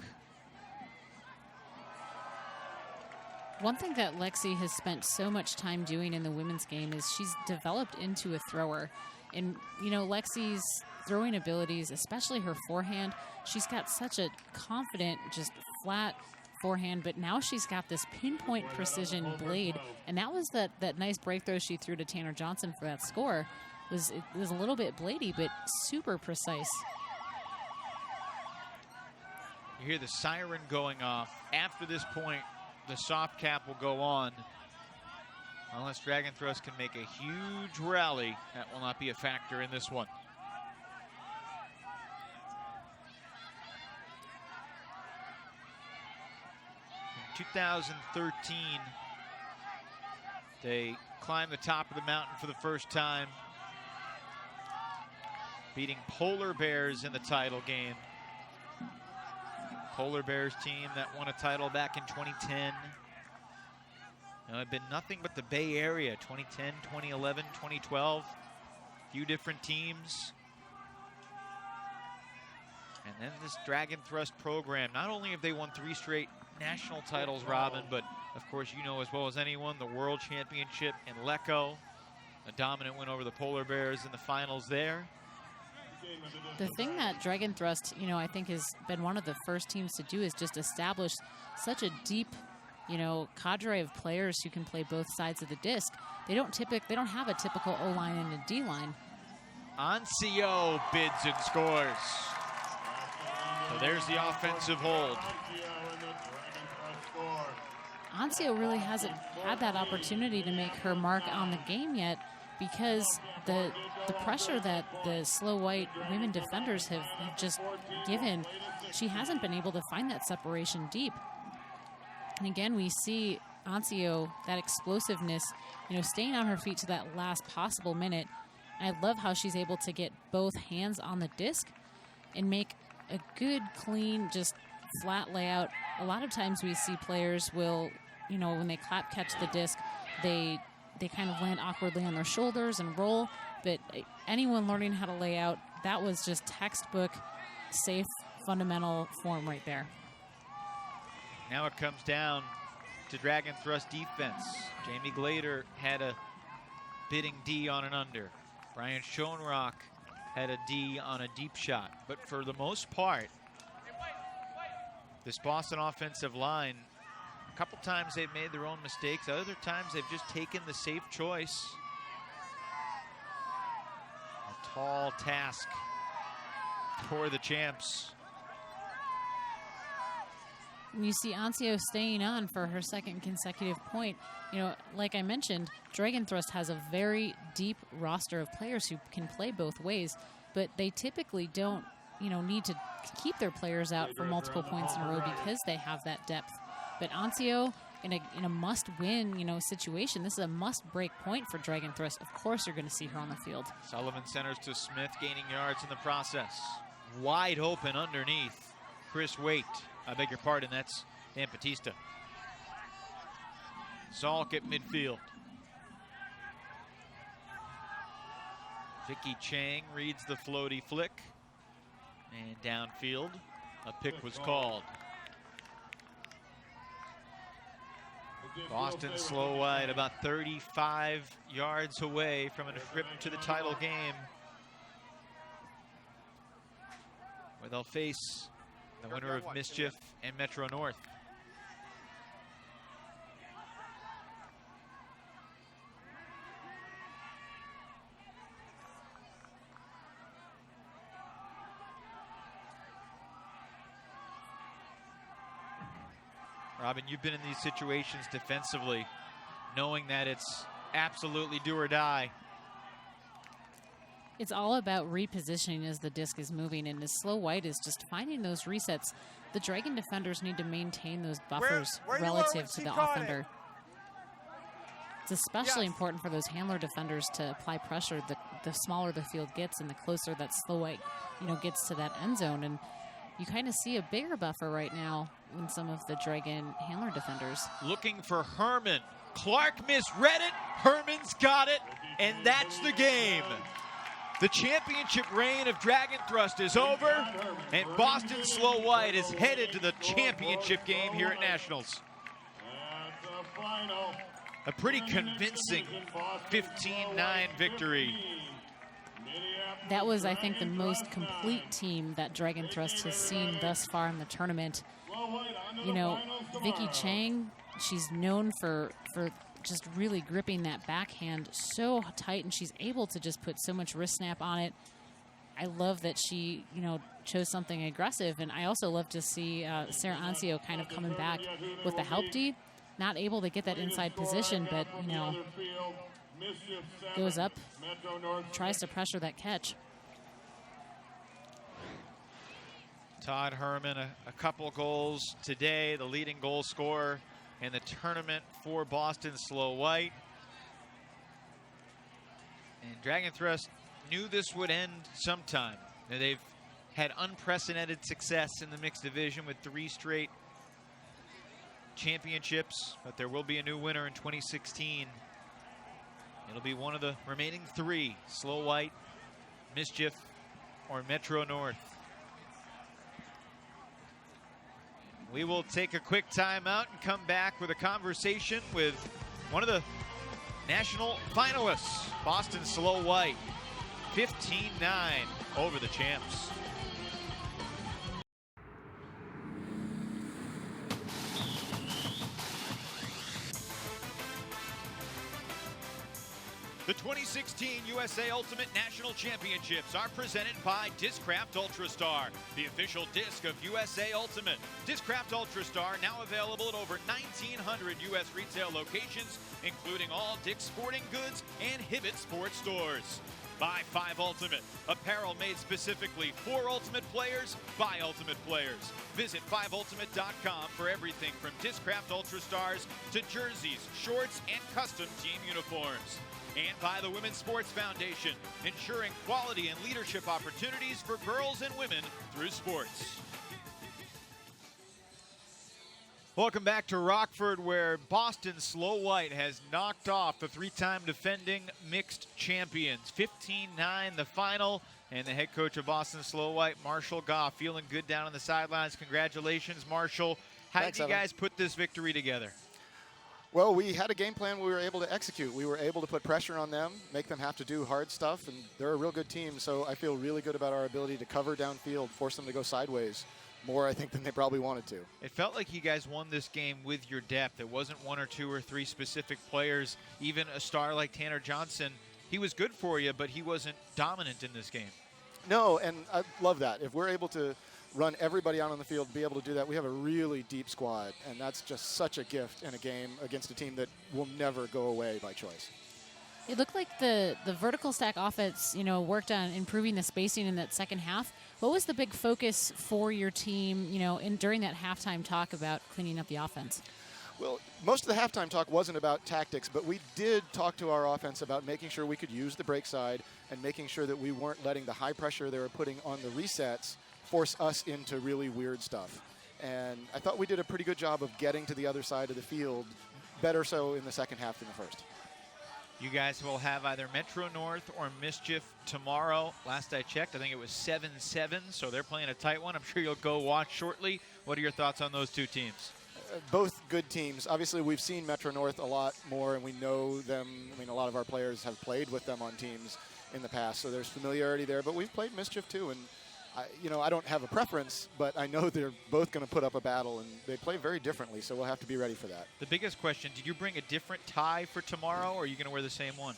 One thing that Lexi has spent so much time doing in the women's game is she's developed into a thrower. And, you know, Lexi's throwing abilities, especially her forehand, she's got such a confident, just flat forehand, but now she's got this pinpoint precision blade. And that was that nice break throw she threw to Tanner Johnson for that score. It was a little bit bladey, but super precise. You hear the siren going off. After this point, the soft cap will go on. Unless Drag'n Thrust can make a huge rally, that will not be a factor in this one. In 2013, they climbed the top of the mountain for the first time, beating Polar Bears in the title game. Polar Bears team that won a title back in 2010. It had been nothing but the Bay Area, 2010, 2011, 2012. Few different teams. And then this Drag'n Thrust program. Not only have they won 3 straight national titles, Robin, but of course you know as well as anyone, the World Championship in Lecco. A dominant win over the Polar Bears in the finals there. The thing that Drag'n Thrust, you know, I think has been one of the first teams to do is just establish such a deep, you know, cadre of players who can play both sides of the disc. They don't have a typical O-line and a D-line. Ancio bids and scores. So there's the offensive hold. Ancio really hasn't had that opportunity to make her mark on the game yet, because the pressure that the Slow White women defenders have just given, she hasn't been able to find that separation deep. And again, we see Ancio, that explosiveness, you know, staying on her feet to that last possible minute. And I love how she's able to get both hands on the disc and make a good, clean, just flat layout. A lot of times we see players will, you know, when they clap catch the disc, they kind of land awkwardly on their shoulders and roll. But anyone learning how to lay out, that was just textbook, safe, fundamental form right there. Now it comes down to Drag'n Thrust defense. Jamie Glader had a bidding D on an under. Brian Schoenrock had a D on a deep shot. But for the most part, this Boston offensive line, a couple times they've made their own mistakes. Other times they've just taken the safe choice. A tall task for the champs. You see Ancio staying on for her second consecutive point. You know, like I mentioned, Drag'n Thrust has a very deep roster of players who can play both ways. but they typically don't, need to keep their players out for multiple points in a row because they have that depth. But Ancio, in a must-win, situation, this is a must-break point for Drag'n Thrust. Of course you're going to see her on the field. Sullivan centers to Smith, gaining yards in the process. Wide open underneath. Chris Waite. I beg your pardon, that's Dan Batista. Salk at midfield. Vicky Chang reads the floaty flick. And downfield, a pick was called. Boston slow wide, about 35 yards away from a trip to the title game, where they'll face the winner of Mischief and Metro North. Robin, you've been in these situations defensively, knowing that it's absolutely do or die. It's all about repositioning as the disc is moving, and as Slow White is just finding those resets, the Dragon defenders need to maintain those buffers relative to the offender. It's especially important for those handler defenders to apply pressure. The smaller the field gets and the closer that Slow White, gets to that end zone. And you kind of see a bigger buffer right now in some of the Dragon handler defenders. Looking for Herman. Clark misread it. Herman's got it. And that's the game. The championship reign of Drag'n Thrust is over, and Boston Slow White is headed to the championship game here at Nationals. A pretty convincing 15-9 victory. That was, I think, the most complete team that Drag'n Thrust has seen thus far in the tournament. Vicky Chang, she's known for just really gripping that backhand so tight, and she's able to just put so much wrist snap on it. I love that she, chose something aggressive, and I also love to see Sarah Ancio kind of coming back with the help D. Not able to get that inside position, but, goes up, tries to pressure that catch. Todd Herman, a couple goals today, the leading goal scorer in the tournament for Boston Slow White. And Drag'n Thrust knew this would end sometime. They've had unprecedented success in the mixed division with 3 straight championships, but there will be a new winner in 2016. It'll be one of the remaining 3, Slow White, Mischief, or Metro North. We will take a quick timeout and come back with a conversation with one of the national finalists, Boston Slow White, 15-9 over the champs. The 2016 USA Ultimate National Championships are presented by Discraft Ultrastar, the official disc of USA Ultimate. Discraft Ultrastar now available at over 1,900 U.S. retail locations, including all Dick's Sporting Goods and Hibbett Sports stores. Buy 5 Ultimate, apparel made specifically for Ultimate players by Ultimate players. Visit 5ultimate.com for everything from Discraft Ultrastars to jerseys, shorts, and custom team uniforms. And by the Women's Sports Foundation, ensuring quality and leadership opportunities for girls and women through sports. Welcome back to Rockford, where Boston Slow White has knocked off the 3-time defending mixed champions. 15-9 the final, and the head coach of Boston Slow White, Marshall Goff, feeling good down on the sidelines. Congratulations, Marshall. How did you guys put this victory together? Well, we had a game plan we were able to execute. We were able to put pressure on them, make them have to do hard stuff, and they're a real good team, so I feel really good about our ability to cover downfield, force them to go sideways more, I think, than they probably wanted to. It felt like you guys won this game with your depth. It wasn't 1 or 2 or 3 specific players. Even a star like Tanner Johnson, he was good for you, but he wasn't dominant in this game. No, and I love that. If we're able to run everybody out on the field, be able to do that, we have a really deep squad, and that's just such a gift in a game against a team that will never go away by choice. It looked like the vertical stack offense, worked on improving the spacing in that second half. What was the big focus for your team, during that halftime talk about cleaning up the offense? Well, most of the halftime talk wasn't about tactics, but we did talk to our offense about making sure we could use the break side and making sure that we weren't letting the high pressure they were putting on the resets force us into really weird stuff. And I thought we did a pretty good job of getting to the other side of the field, better so in the second half than the first. You guys will have either Metro North or Mischief tomorrow. Last I checked, I think it was 7-7, so they're playing a tight one. I'm sure you'll go watch shortly. What are your thoughts on those two teams? Both good teams. Obviously, we've seen Metro North a lot more, and we know them. I mean, a lot of our players have played with them on teams in the past, so there's familiarity there. But we've played Mischief, too, and I don't have a preference, but I know they're both going to put up a battle, and they play very differently, so we'll have to be ready for that. The biggest question, did you bring a different tie for tomorrow, or are you going to wear the same one?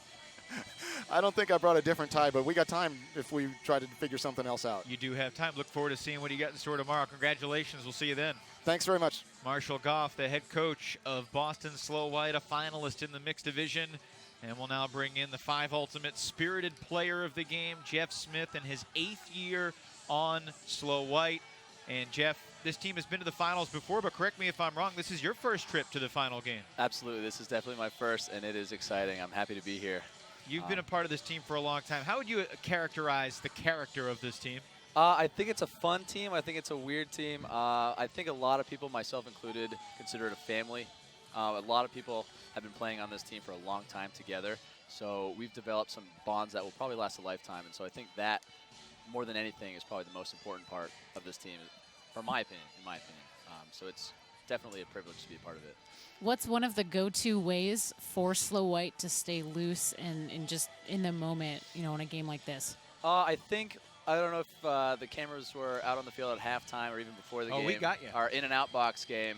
I don't think I brought a different tie, but we got time if we try to figure something else out. You do have time. Look forward to seeing what you got in store tomorrow. Congratulations. We'll see you then. Thanks very much. Marshall Goff, the head coach of Boston Slow White, a finalist in the mixed division. And we'll now bring in the 5 Ultimate Spirited Player of the game, Jeff Smith, in his 8th year on Slow White. And Jeff, this team has been to the finals before, but correct me if I'm wrong, this is your first trip to the final game. Absolutely. This is definitely my first, and it is exciting. I'm happy to be here. You've been a part of this team for a long time. How would you characterize the character of this team? I think it's a fun team. I think it's a weird team. I think a lot of people, myself included, consider it a family. A lot of people have been playing on this team for a long time together. So we've developed some bonds that will probably last a lifetime. And so I think that, more than anything, is probably the most important part of this team, in my opinion. So it's definitely a privilege to be a part of it. What's one of the go-to ways for Slow White to stay loose and just in the moment, in a game like this? I don't know if the cameras were out on the field at halftime or even before the game. Oh, we got you. Our in and out box game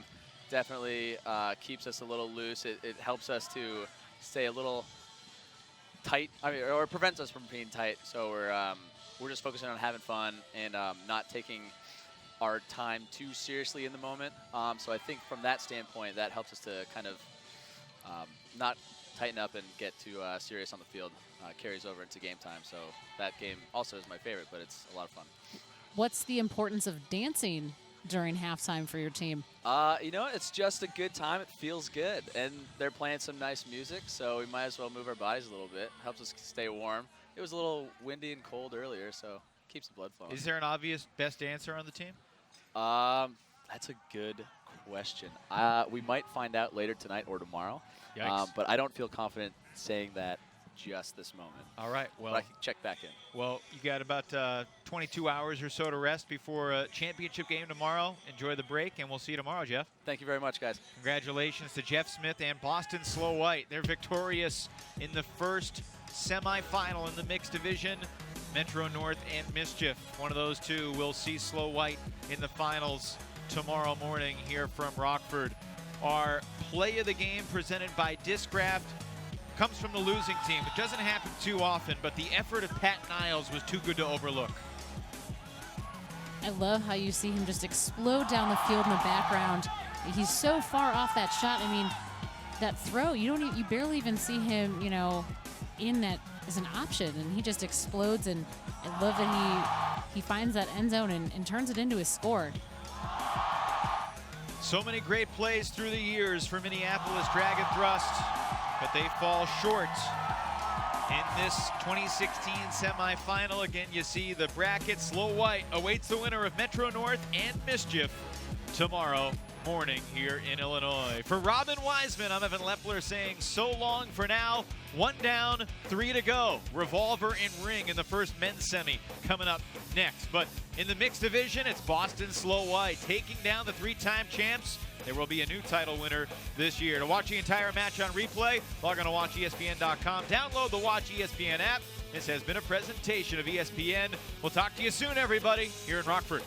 definitely keeps us a little loose. It helps us to stay a little tight, or prevents us from being tight. So we're just focusing on having fun and not taking our time too seriously in the moment. So I think from that standpoint, that helps us to kind of not tighten up and get too serious on the field. Carries over into game time. So that game also is my favorite, but it's a lot of fun. What's the importance of dancing during halftime for your team? It's just a good time. It feels good. And they're playing some nice music, so we might as well move our bodies a little bit. Helps us stay warm. It was a little windy and cold earlier, so keeps the blood flowing. Is there an obvious best dancer on the team? That's a good question. We might find out later tonight or tomorrow. But I don't feel confident saying that just this moment. All right. Well, but I can check back in. Well, you got about 22 hours or so to rest before a championship game tomorrow. Enjoy the break, and we'll see you tomorrow, Jeff. Thank you very much, guys. Congratulations to Jeff Smith and Boston Slow White. They're victorious in the first semifinal in the mixed division. Metro North and Mischief. One of those two will see Slow White in the finals tomorrow morning here from Rockford. Our play of the game presented by Discraft comes from the losing team. It doesn't happen too often, but the effort of Pat Niles was too good to overlook. I love how you see him just explode down the field in the background. He's so far off that shot. I mean, that throw, you barely even see him, in that as an option, and he just explodes. And I love that he finds that end zone and turns it into a score. So many great plays through the years for Minneapolis Drag'n Thrust, but they fall short in this 2016 semifinal. Again, you see the bracket. Slow White awaits the winner of Metro North and Mischief tomorrow morning here in Illinois. For Robin Wiseman, I'm Evan Lepler saying so long for now. 1 down, 3 to go. Revolver and Ring in the first men's semi coming up next. But in the mixed division, it's Boston Slow White taking down the 3-time champs. There will be a new title winner this year. To watch the entire match on replay, log on to WatchESPN.com. Download the Watch ESPN app. This has been a presentation of ESPN. We'll talk to you soon, everybody, here in Rockford.